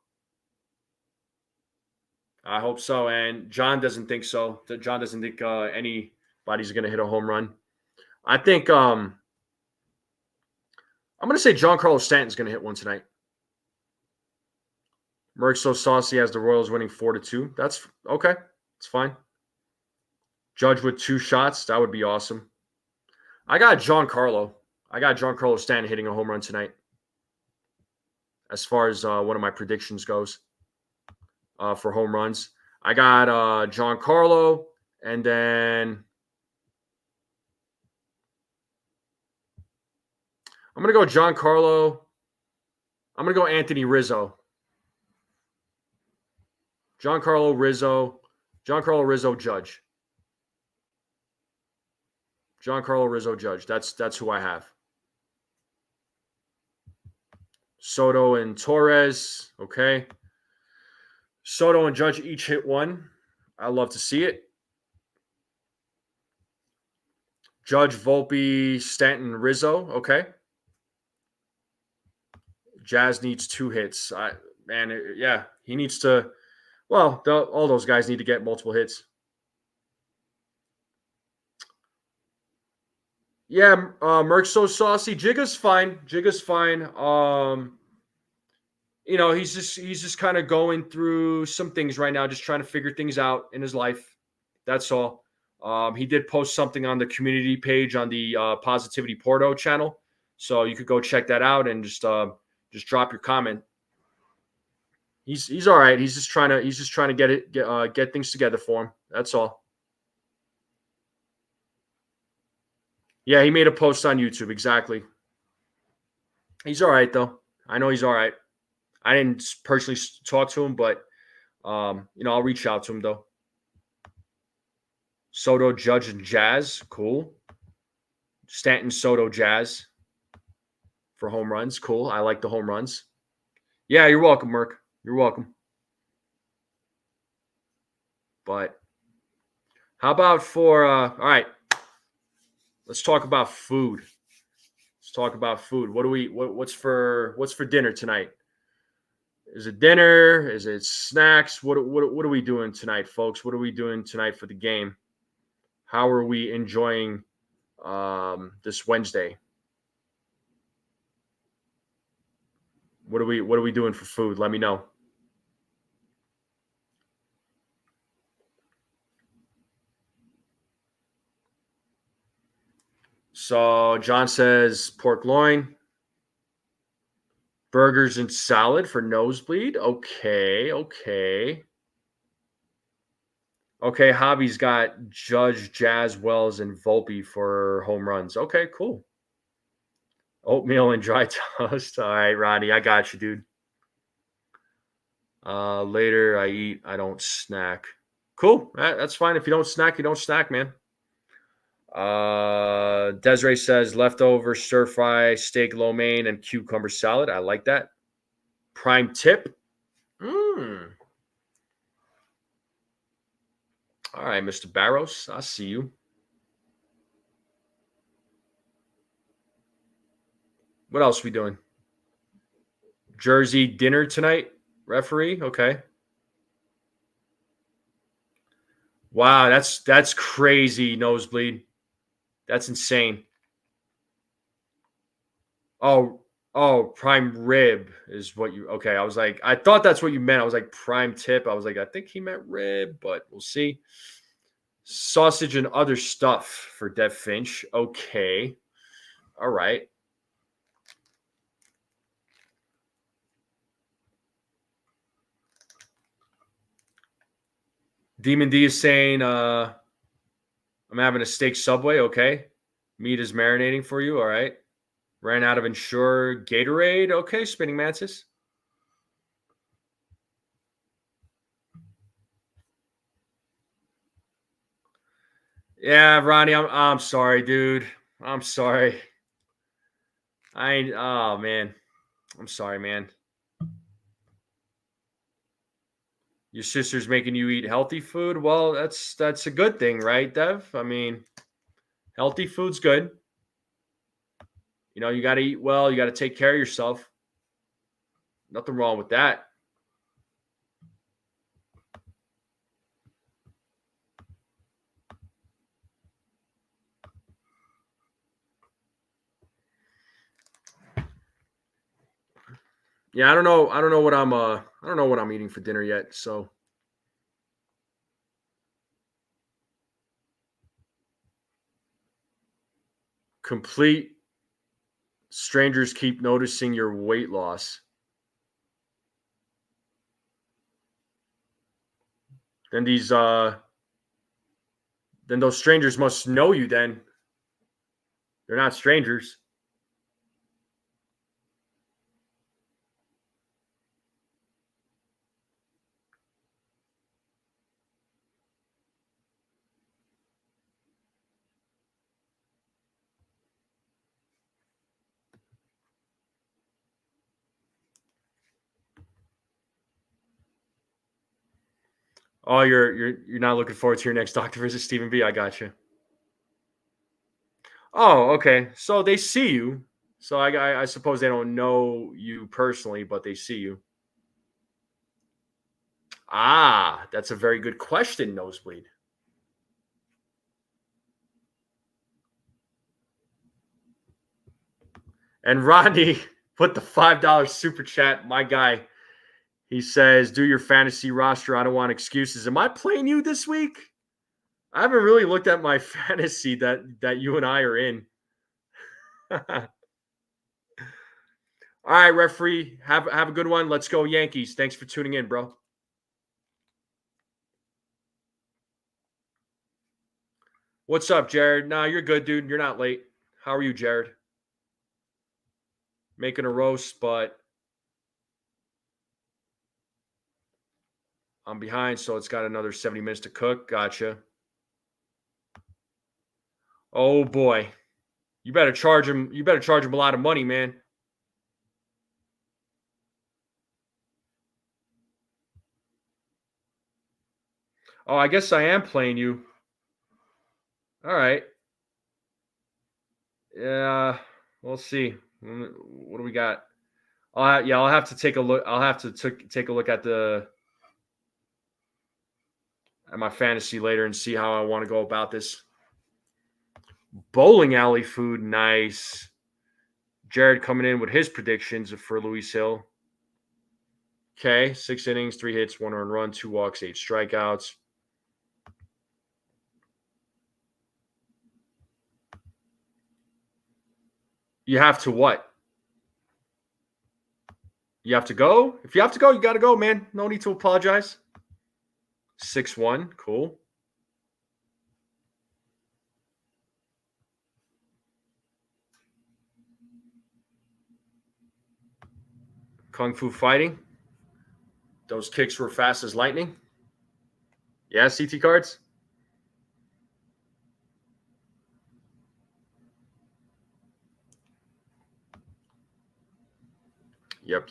And John doesn't think so. John doesn't think anybody's going to hit a home run. I think I'm going to say Giancarlo Stanton's going to hit one tonight. Merck so saucy has the Royals winning 4-2. That's okay. It's fine. Judge with 2 shots. That would be awesome. I got Giancarlo Stanton hitting a home run tonight. As far as one of my predictions goes for home runs, I got Giancarlo, and then I'm going to go Giancarlo. I'm going to go Anthony Rizzo. Giancarlo Rizzo, Giancarlo Rizzo, Judge. Giancarlo Rizzo, Judge. That's who I have. Soto and Torres. Okay. Soto and Judge each hit one. I love to see it. Judge, Volpe, Stanton, Rizzo. Okay. Jazz needs 2 hits. He needs to. Well, all those guys need to get multiple hits. Yeah, Merck's so saucy. Jigga's fine. He's just kind of going through some things right now, just trying to figure things out in his life. That's all. He did post something on the community page on the Positivity Porto channel, so you could go check that out and just drop your comment. He's all right. He's just trying to get things together for him. That's all. Yeah, he made a post on YouTube. Exactly. He's all right though. I know he's all right. I didn't personally talk to him, but I'll reach out to him though. Soto, Judge, and Jazz, cool. Stanton, Soto, Jazz for home runs, cool. I like the home runs. Yeah, you're welcome, Merck. You're welcome. But how about for all right? Let's talk about food. What's for dinner tonight? Is it dinner? Is it snacks? What are we doing tonight, folks? What are we doing tonight for the game? How are we enjoying this Wednesday? What are we doing for food? Let me know. So John says pork loin, burgers and salad for nosebleed. Okay. Javi's got Judge, Jazz, Wells, and Volpe for home runs. Okay, cool. Oatmeal and dry toast. All right, Ronnie, I got you, dude. Later I eat. I don't snack. Cool. That's fine. If you don't snack, you don't snack, man. Desiree says leftover stir fry, steak lo mein, and cucumber salad. I like that. Prime tip. All right, Mr. Barros. I see you. What else are we doing? Jersey dinner tonight, referee. Okay. Wow, that's crazy, nosebleed. That's insane. Oh, prime rib is what you. Okay, I was like, I thought that's what you meant. I was like prime tip. I was like, I think he meant rib, but we'll see. Sausage and other stuff for Dev Finch. Okay, all right. Demon D is saying, I'm having a steak Subway. Okay, meat is marinating for you. All right. Ran out of Ensure Gatorade. Okay, Spinning Mantis. Yeah, Ronnie, I'm sorry, dude. I'm sorry. Oh man. I'm sorry, man. Your sister's making you eat healthy food. Well, that's a good thing, right, Dev? I mean, healthy food's good. You got to eat well. You got to take care of yourself. Nothing wrong with that. Yeah, I don't know. I don't know what I'm eating for dinner yet. So complete strangers keep noticing your weight loss. Then those strangers must know you then. They're not strangers. Oh, you're not looking forward to your next doctor visit, Stephen B. I got you. Oh, okay. So they see you. So I suppose they don't know you personally, but they see you. Ah, that's a very good question, Nosebleed. And Rodney put the $5 super chat. My guy, he says, "Do your fantasy roster. I don't want excuses." Am I playing you this week? I haven't really looked at my fantasy that you and I are in. All right, referee, have a good one. Let's go Yankees. Thanks for tuning in, bro. What's up, Jared? Nah, you're good, dude. You're not late. How are you, Jared? Making a roast, but I'm behind, so it's got another 70 minutes to cook. Gotcha. Oh boy. You better charge him. You better charge him a lot of money, man. Oh, I guess I am playing you. All right. Yeah, we'll see. What do we got? I'll have to take a look. I'll have to take a look at my fantasy later and see how I want to go about this. Bowling alley food, nice. Jared coming in with his predictions for Luis Hill. Okay, 6 innings, 3 hits, 1 earned run, 2 walks, 8 strikeouts. You have to what? You have to go? If you have to go, you got to go, man. No need to apologize. 6-1, cool. Kung Fu Fighting. Those kicks were fast as lightning. Yeah, CT cards. Yep.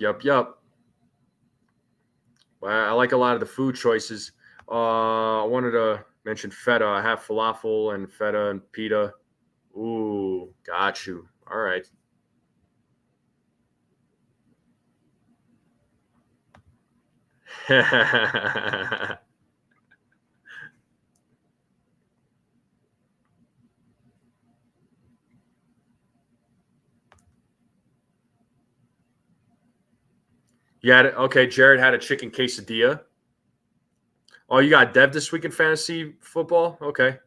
Well, I like a lot of the food choices. I wanted to mention feta. I have falafel and feta and pita. Ooh, got you. All right. Okay. Jared had a chicken quesadilla. Oh, you got Dev this week in fantasy football? Okay.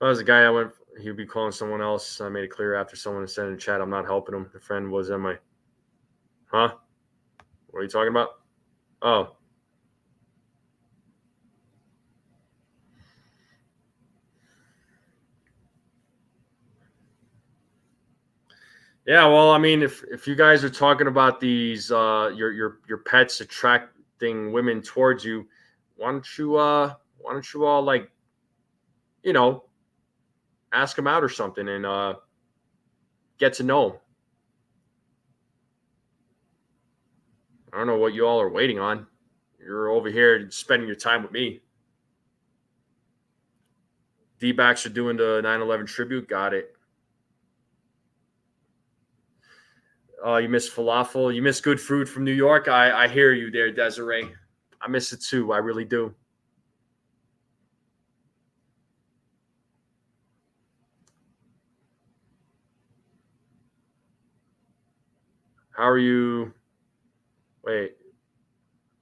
That was a guy I went. He'd be calling someone else. I made it clear after someone said in the chat, I'm not helping him. The friend was in my. Huh? What are you talking about? Oh. Yeah, well, I mean, if you guys are talking about these your pets attracting women towards you, why don't you all like, you know, ask them out or something and get to know them. I don't know what you all are waiting on. You're over here spending your time with me. D-backs are doing the 9/11 tribute. Got it. You miss falafel. You miss good food from New York. I hear you there, Desiree. I miss it too. I really do. How are you? Wait,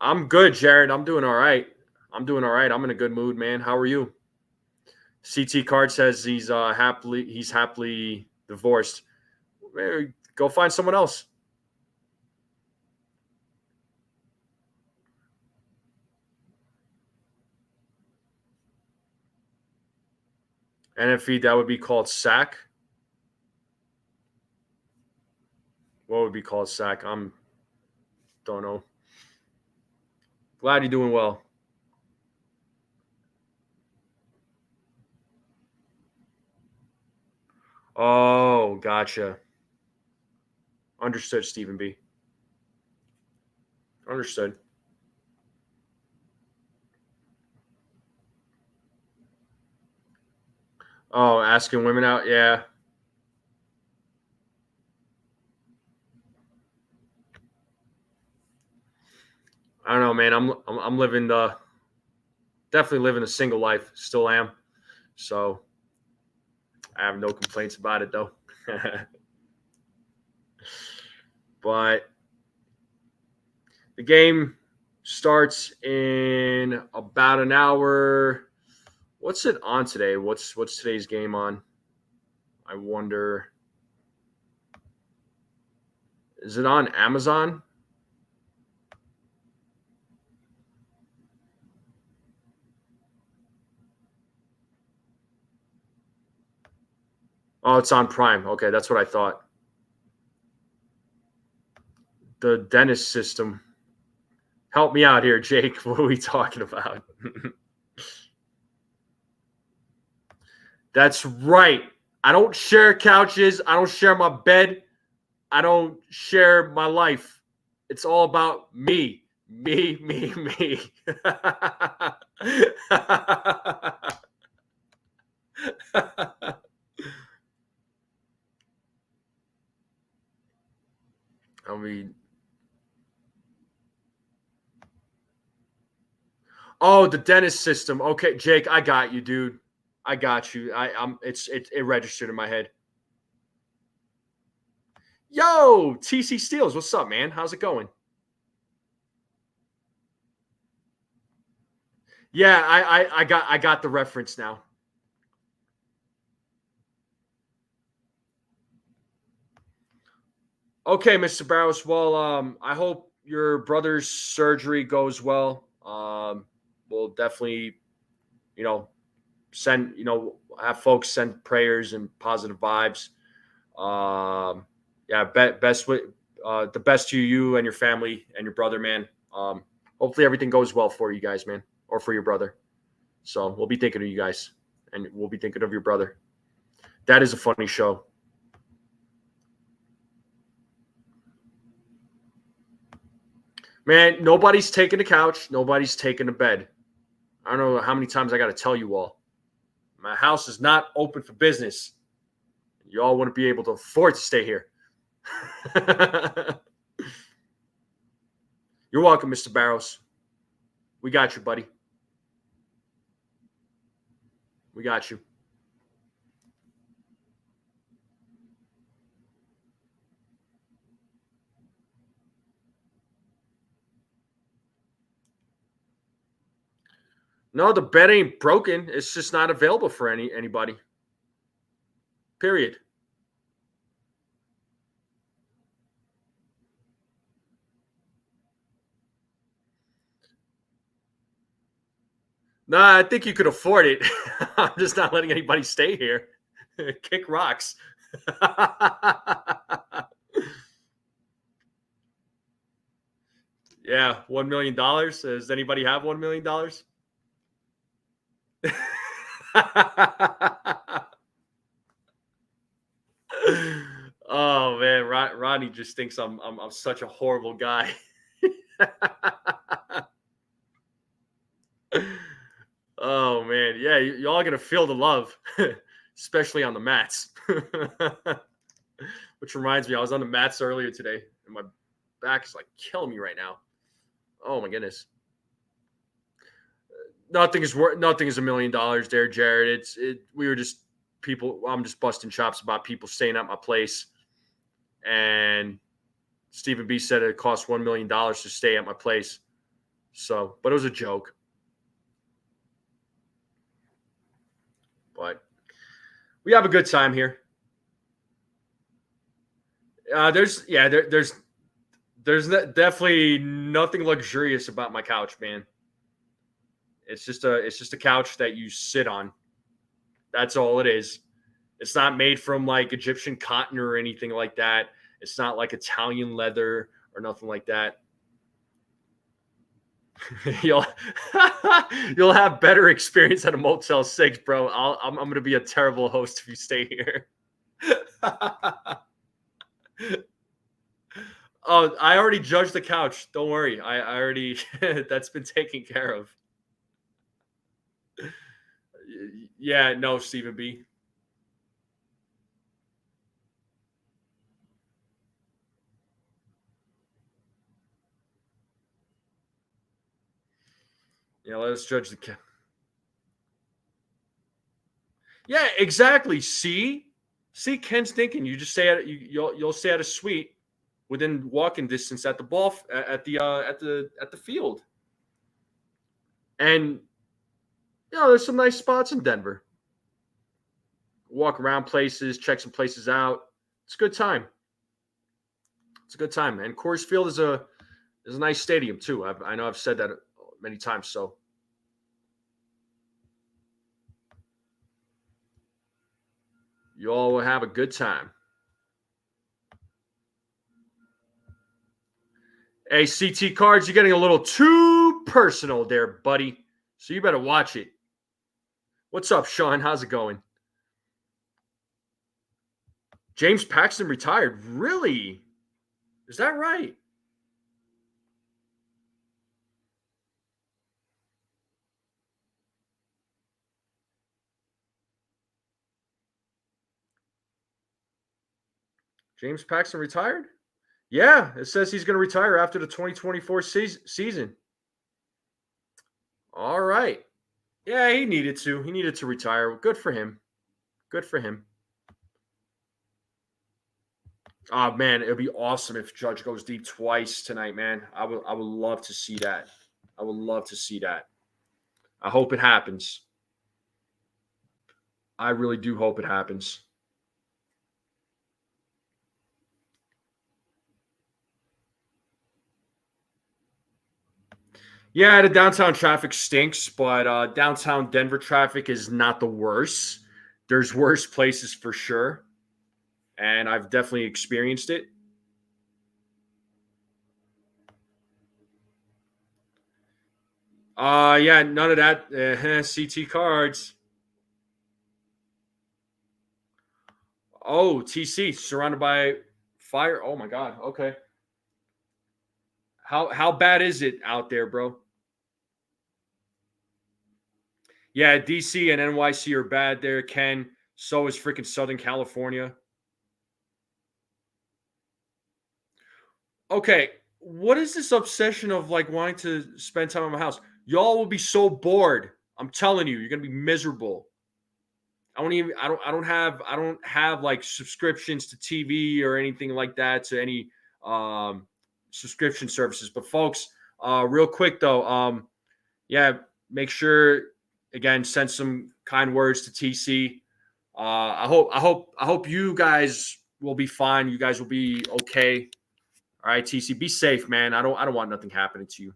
I'm good, Jared. I'm doing all right. I'm in a good mood, man. How are you? CT Card says he's happily divorced. Go find someone else. NFE, that would be called sack. What would be called sack? I'm don't know. Glad you're doing well. Oh, gotcha. Understood, Stephen B. Understood. Oh, asking women out? Yeah. I don't know, man. I'm living definitely living a single life. Still am. So I have no complaints about it though. But the game starts in about an hour. What's it on today? What's today's game on? I wonder. Is it on Amazon? Oh, it's on Prime. Okay, that's what I thought. The dentist system. Help me out here, Jake. What are we talking about? That's right. I don't share couches. I don't share my bed. I don't share my life. It's all about me. Me, me, me. I mean, oh, the dentist system. Okay, Jake, I got you, dude. I got you. It registered in my head. Yo, TC Steels, what's up, man? How's it going? Yeah, I got the reference now. Okay, Mr. Barros. Well, I hope your brother's surgery goes well. We'll definitely, send, have folks send prayers and positive vibes. Yeah, the best to you and your family and your brother, man. Hopefully everything goes well for you guys, man, or for your brother. So we'll be thinking of you guys, and we'll be thinking of your brother. That is a funny show. Man, nobody's taking the couch. Nobody's taking the bed. I don't know how many times I got to tell you all. My house is not open for business. You all wouldn't be able to afford to stay here. You're welcome, Mr. Barros. We got you, buddy. We got you. No, the bed ain't broken. It's just not available for anybody. Period. Nah, I think you could afford it. I'm just not letting anybody stay here. Kick rocks. Yeah, $1 million. Does anybody have $1 million? Oh man, Ronnie just thinks I'm such a horrible guy. Oh man, yeah, y'all are gonna feel the love, especially on the mats. Which reminds me, I was on the mats earlier today, and my back is like killing me right now. Oh my goodness. Nothing is $1 million there, Jared. We were just people. I'm just busting chops about people staying at my place, and Stephen B said it cost $1 million to stay at my place. So, but it was a joke. But we have a good time here. There's definitely nothing luxurious about my couch, man. It's just a couch that you sit on. That's all it is. It's not made from like Egyptian cotton or anything like that. It's not like Italian leather or nothing like that. you'll have better experience at a Motel 6, bro. I'm going to be a terrible host if you stay here. Oh, I already judged the couch. Don't worry. I already that's been taken care of. Yeah, no, Stephen B. Yeah, let us judge the couch. Yeah, exactly. See, Ken's thinking. You just stay at you'll stay at a suite within walking distance at the ball at the field, and there's some nice spots in Denver. Walk around places, check some places out. It's a good time. It's a good time, and Coors Field is a nice stadium too. I know I've said that many times. So you all will have a good time. Hey, CT Cards, you're getting a little too personal there, buddy. So you better watch it. What's up, Sean? How's it going? James Paxton retired. Really? Is that right? James Paxton retired? Yeah, it says he's going to retire after the 2024 season. All right. Yeah, he needed to. He needed to retire. Good for him. Good for him. Oh man, it would be awesome if Judge goes deep twice tonight, man. I would love to see that. I would love to see that. I hope it happens. I really do hope it happens. Yeah, the downtown traffic stinks, but downtown Denver traffic is not the worst. There's worse places for sure, and I've definitely experienced it. Yeah, none of that. CT cards. Oh, TC surrounded by fire. Oh my god. Okay. How bad is it out there, bro? Yeah, DC and NYC are bad there, Ken. So is freaking Southern California. Okay, what is this obsession of like wanting to spend time at my house? Y'all will be so bored. I'm telling you, you're gonna be miserable. I don't have like subscriptions to TV or anything like that to any um subscription services. But folks, real quick though, yeah, make sure again send some kind words to TC. I hope you guys will be fine. You guys will be okay. All right, TC, be safe, man. I don't want nothing happening to you.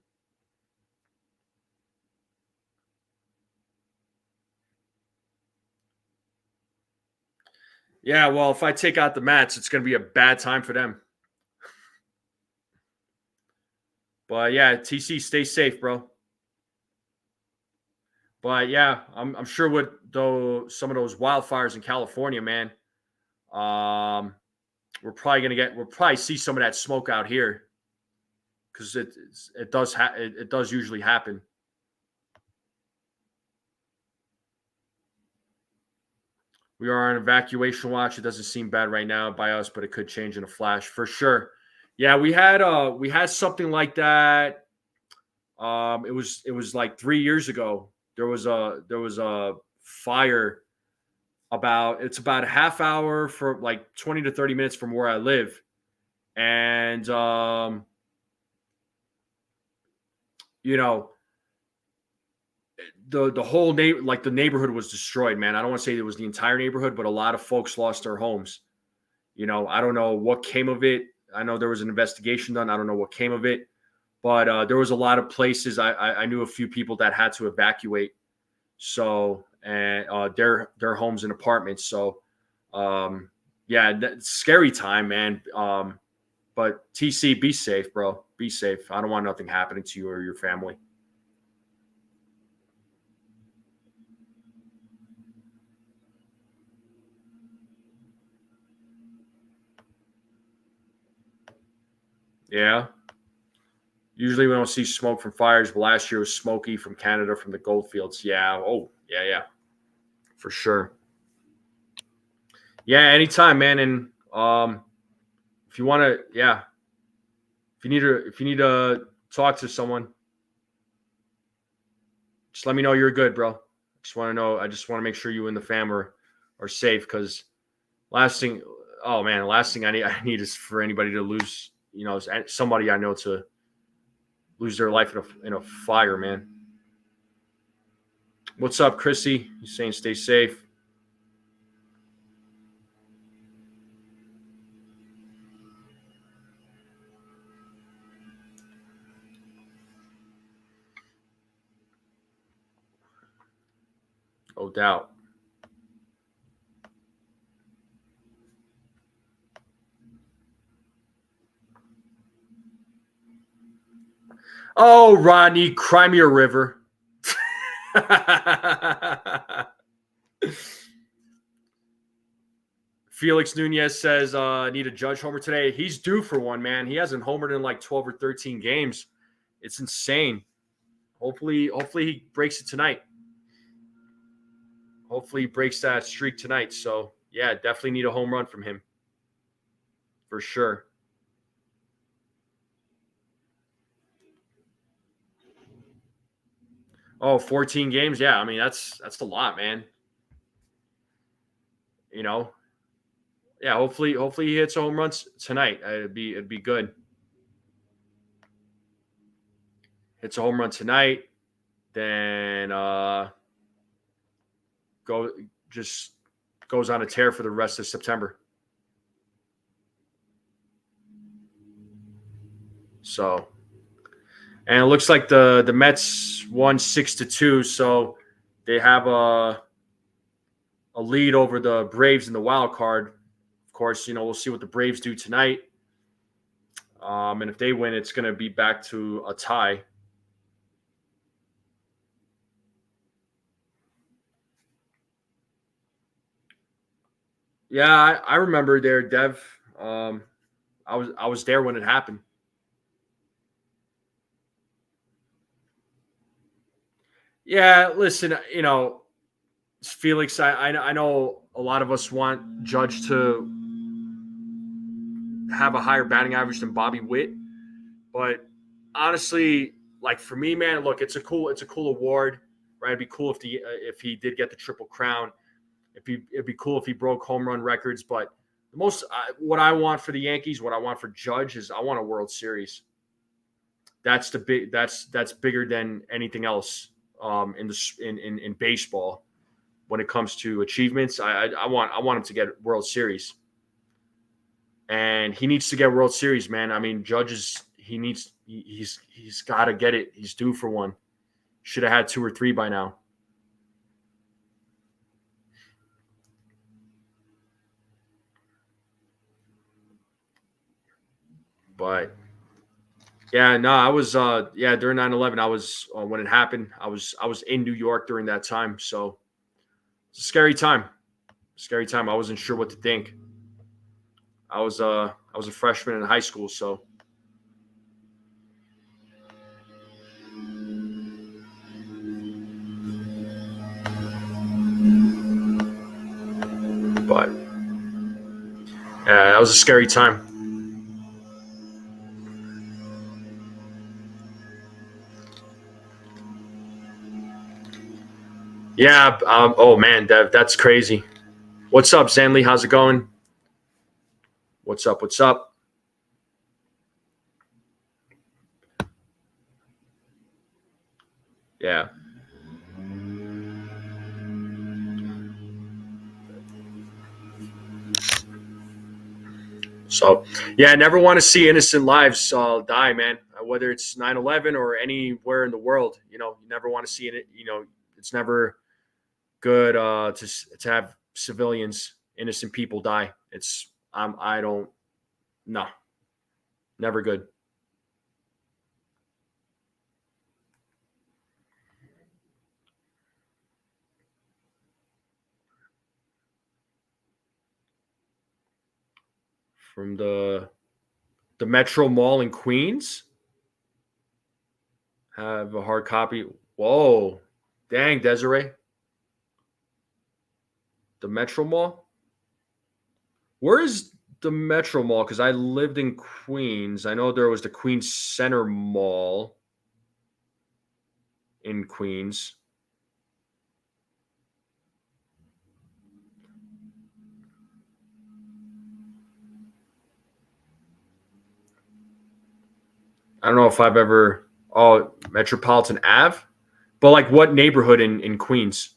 Yeah, well, if I take out the Mets, it's going to be a bad time for them. But yeah, TC, stay safe, bro. But yeah, I'm sure with though some of those wildfires in California, man, um, we'll probably see some of that smoke out here because it does usually happen. We are on evacuation watch. It doesn't seem bad right now by us, but it could change in a flash for sure. Yeah, we had something like that. It was like 3 years ago. There was a fire it's about a half hour for like 20 to 30 minutes from where I live, and you know the whole like the neighborhood was destroyed. Man, I don't want to say it was the entire neighborhood, but a lot of folks lost their homes. I don't know what came of it. I know there was an investigation done. I don't know what came of it, but there was a lot of places. I knew a few people that had to evacuate. So and their homes and apartments. So yeah, scary time, man. But TC, be safe, bro. Be safe. I don't want nothing happening to you or your family. Yeah. Usually we don't see smoke from fires, but last year was smoky from Canada from the goldfields. Yeah. Oh, yeah. For sure. Yeah, anytime, man. And if you want to, yeah, if you need to talk to someone, just let me know you're good, bro. Just want to know. I just want to make sure you and the fam are safe because last thing, oh man, the last thing I need is for anybody to lose, somebody I know to lose their life in a fire, man. What's up, Chrissy? You saying stay safe? No doubt. Oh, Rodney, cry me a river. Felix Nunez says, need a Judge homer today. He's due for one, man. He hasn't homered in like 12 or 13 games. It's insane. Hopefully he breaks it tonight. Hopefully he breaks that streak tonight. So, yeah, definitely need a home run from him. For sure. Oh, 14 games? Yeah, I mean, that's a lot, man. You know, yeah. Hopefully he hits home runs tonight. It'd be good. Hits a home run tonight, then go just goes on a tear for the rest of September. So, and it looks like the Mets won 6-2, so they have a lead over the Braves in the wild card. Of course, we'll see what the Braves do tonight. And if they win, it's going to be back to a tie. Yeah, I remember there, Dev. I was there when it happened. Yeah, listen, Felix, I know a lot of us want Judge to have a higher batting average than Bobby Witt, but honestly, like for me, man, look, it's a cool award, right? It'd be cool if he did get the triple crown. It'd be cool if he broke home run records, but the most what I want for the Yankees, what I want for Judge is I want a World Series. That's the big. That's bigger than anything else in baseball when it comes to achievements. I want him to get World Series, and he needs to get World Series, man. I mean, Judge he's got to get it. He's due for one. Should have had 2 or 3 by now. But yeah, no, I was during 9/11, I was when it happened, I was in New York during that time, so it's a scary time. Scary time. I wasn't sure what to think. I was a freshman in high school, so but yeah, that was a scary time. Yeah. Oh man, that's crazy. What's up, Zanley? How's it going? What's up? What's up? Yeah. So, yeah, I never want to see innocent lives die, man. Whether it's 9/11 or anywhere in the world, you never want to see it. It's never good to have civilians, innocent people die. I don't, no, never good. From the The Metro Mall in Queens. Have a hard copy. Whoa. Dang, Desiree. The Metro Mall? Where is the Metro Mall? Because I lived in Queens. I know there was the Queens Center Mall in Queens. I don't know if I've ever. Oh, Metropolitan Ave? But like what neighborhood in Queens?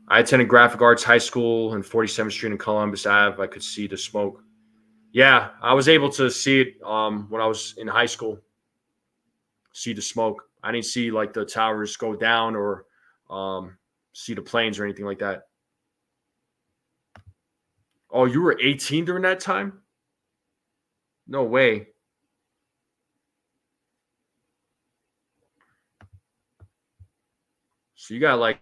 I attended Graphic Arts High School in 47th Street in Columbus Ave. I could see the smoke. Yeah, I was able to see it when I was in high school. See the smoke. I didn't see like the towers go down or see the planes or anything like that. Oh, you were 18 during that time? No way. So you got like,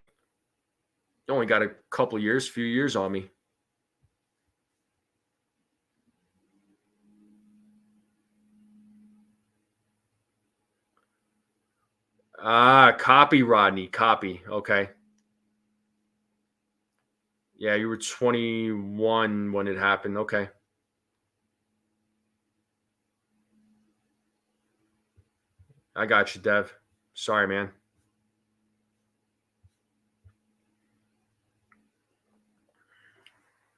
you only got a couple years, few years on me. Copy, Rodney. Copy. Okay. Yeah, you were 21 when it happened. Okay. I got you, Dev. Sorry, man.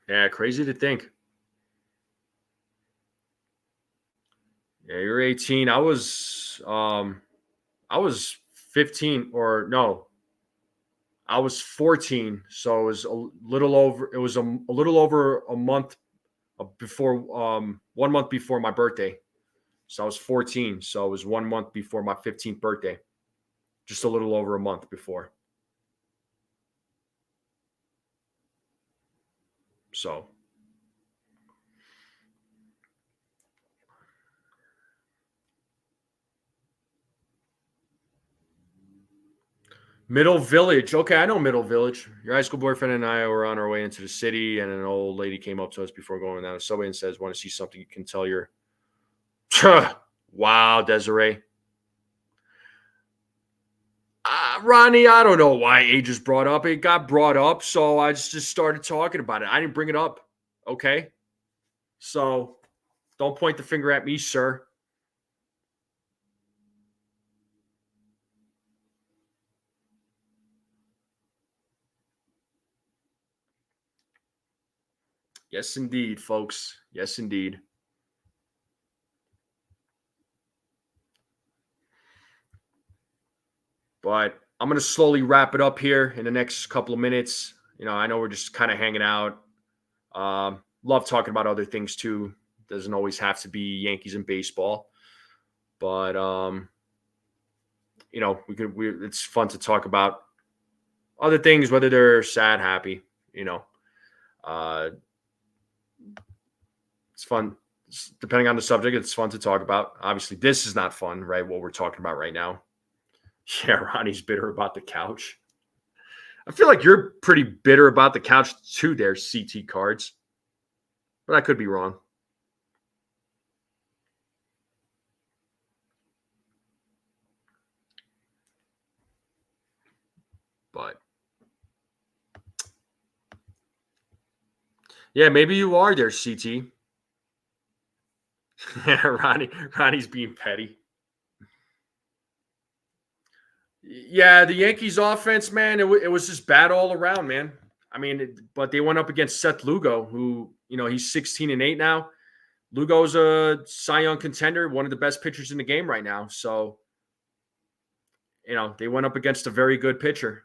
Yeah, crazy to think. Yeah, you're 18. I was 15 or no, I was 14. So it was a little over a month before 1 month before my birthday. So I was 14. So it was 1 month before my 15th birthday. Just a little over a month before. So Middle Village. Okay, I know Middle Village. Your high school boyfriend and I were on our way into the city, and an old lady came up to us before going down the subway and says, "Want to see something? You can tell your." Wow, Desiree. Ronnie, I don't know why age is brought up. It got brought up, so I just started talking about it. I didn't bring it up. Okay. So don't point the finger at me, sir. Yes, indeed, folks. Yes, indeed. But I'm going to slowly wrap it up here in the next couple of minutes. I know we're just kind of hanging out. Love talking about other things too. Doesn't always have to be Yankees and baseball, but it's fun to talk about other things, whether they're sad, happy. Uh, it's fun. Depending on the subject, it's fun to talk about. Obviously, this is not fun, right? What we're talking about right now. Yeah, Ronnie's bitter about the couch. I feel like you're pretty bitter about the couch too. There, CT cards, but I could be wrong. But yeah, maybe you are there, CT. Yeah, Ronnie's being petty. Yeah, the Yankees offense, man, it was just bad all around, man. I mean, but they went up against Seth Lugo, who, he's 16-8 now. Lugo's a Cy Young contender, one of the best pitchers in the game right now. So, they went up against a very good pitcher.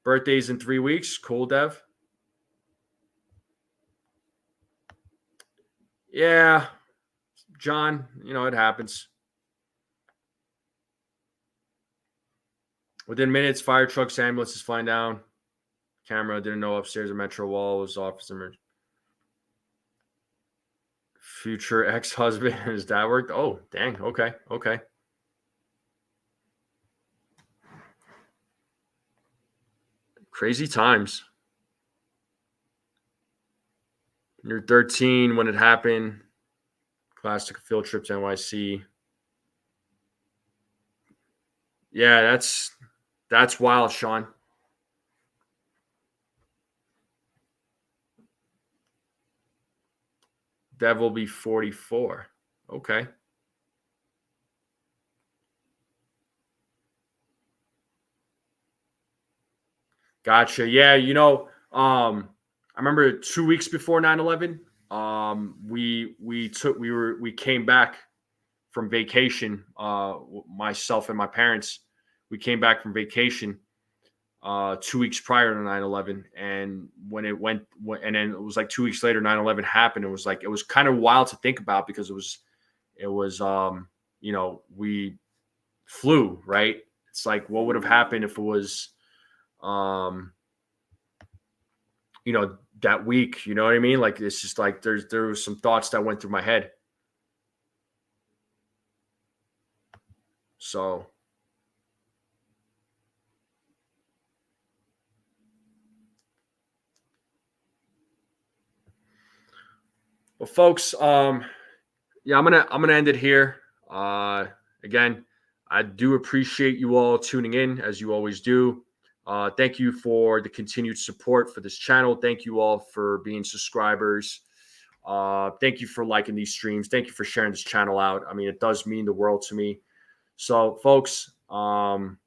Birthday's in 3 weeks. Cool, Dev. Yeah, John, it happens. Within minutes, fire trucks, ambulances flying down. Camera didn't know upstairs. A metro wall was officer. Future ex-husband. His dad worked. Oh, dang. Okay. Crazy times. You're 13 when it happened. Classic field trip to NYC. Yeah, that's wild, Sean. Dev will be 44. Okay. Gotcha. Yeah, I remember 2 weeks before 9/11, we came back from vacation. Myself and my parents, we came back from vacation 2 weeks prior to 9/11, and when it went, and then it was like 2 weeks later, 9/11 happened. It was kind of wild to think about because it was we flew, right. It's like, what would have happened if it was um that week, you know what I mean? Like, it's just like there was some thoughts that went through my head. So, well, folks, yeah, I'm gonna end it here. Again, I do appreciate you all tuning in, as you always do. Thank you for the continued support for this channel. Thank you all for being subscribers. Thank you for liking these streams. Thank you for sharing this channel out. I mean, it does mean the world to me. So, folks, thank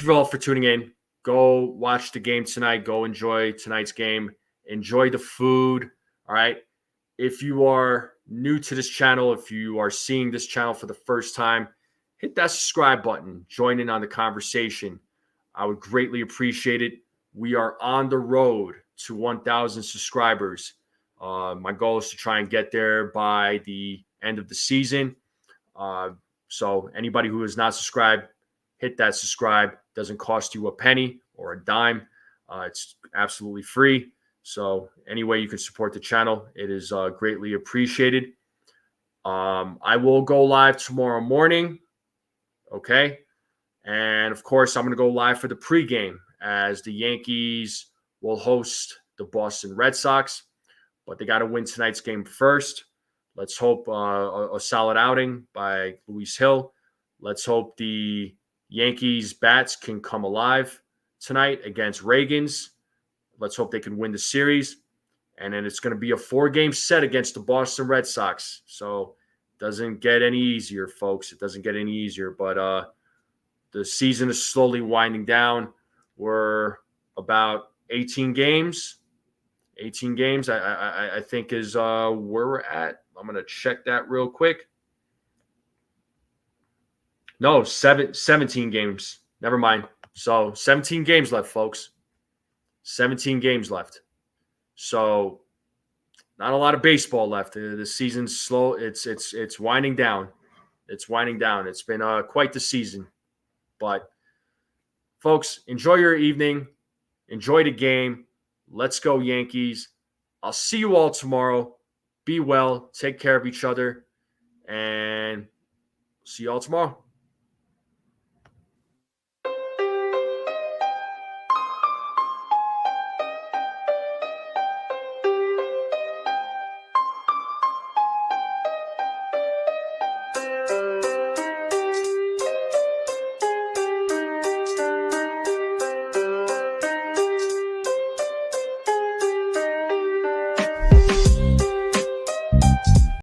you all for tuning in. Go watch the game tonight. Go enjoy tonight's game. Enjoy the food. All right. If you are new to this channel, if you are seeing this channel for the first time, hit that subscribe button. Join in on the conversation. I would greatly appreciate it. We are on the road to 1,000 subscribers. My goal is to try and get there by the end of the season. So anybody who is not subscribed, hit that subscribe. Doesn't cost you a penny or a dime. It's absolutely free. So any way you can support the channel, it is greatly appreciated. I will go live tomorrow morning. Okay. And of course, I'm going to go live for the pregame as the Yankees will host the Boston Red Sox. But they got to win tonight's game first. Let's hope a solid outing by Luis Hill. Let's hope the Yankees bats can come alive tonight against Reagan's. Let's hope they can win the series. And then it's going to be a 4-game set against the Boston Red Sox. So it doesn't get any easier, folks. It doesn't get any easier. But the season is slowly winding down. We're about 18 games. 18 games, I think, is where we're at. I'm going to check that real quick. No, 17 games. Never mind. So 17 games left, folks. 17 games left. So not a lot of baseball left. The season's slow. It's winding down. It's winding down. It's been quite the season. But folks, enjoy your evening. Enjoy the game. Let's go, Yankees. I'll see you all tomorrow. Be well. Take care of each other. And see you all tomorrow.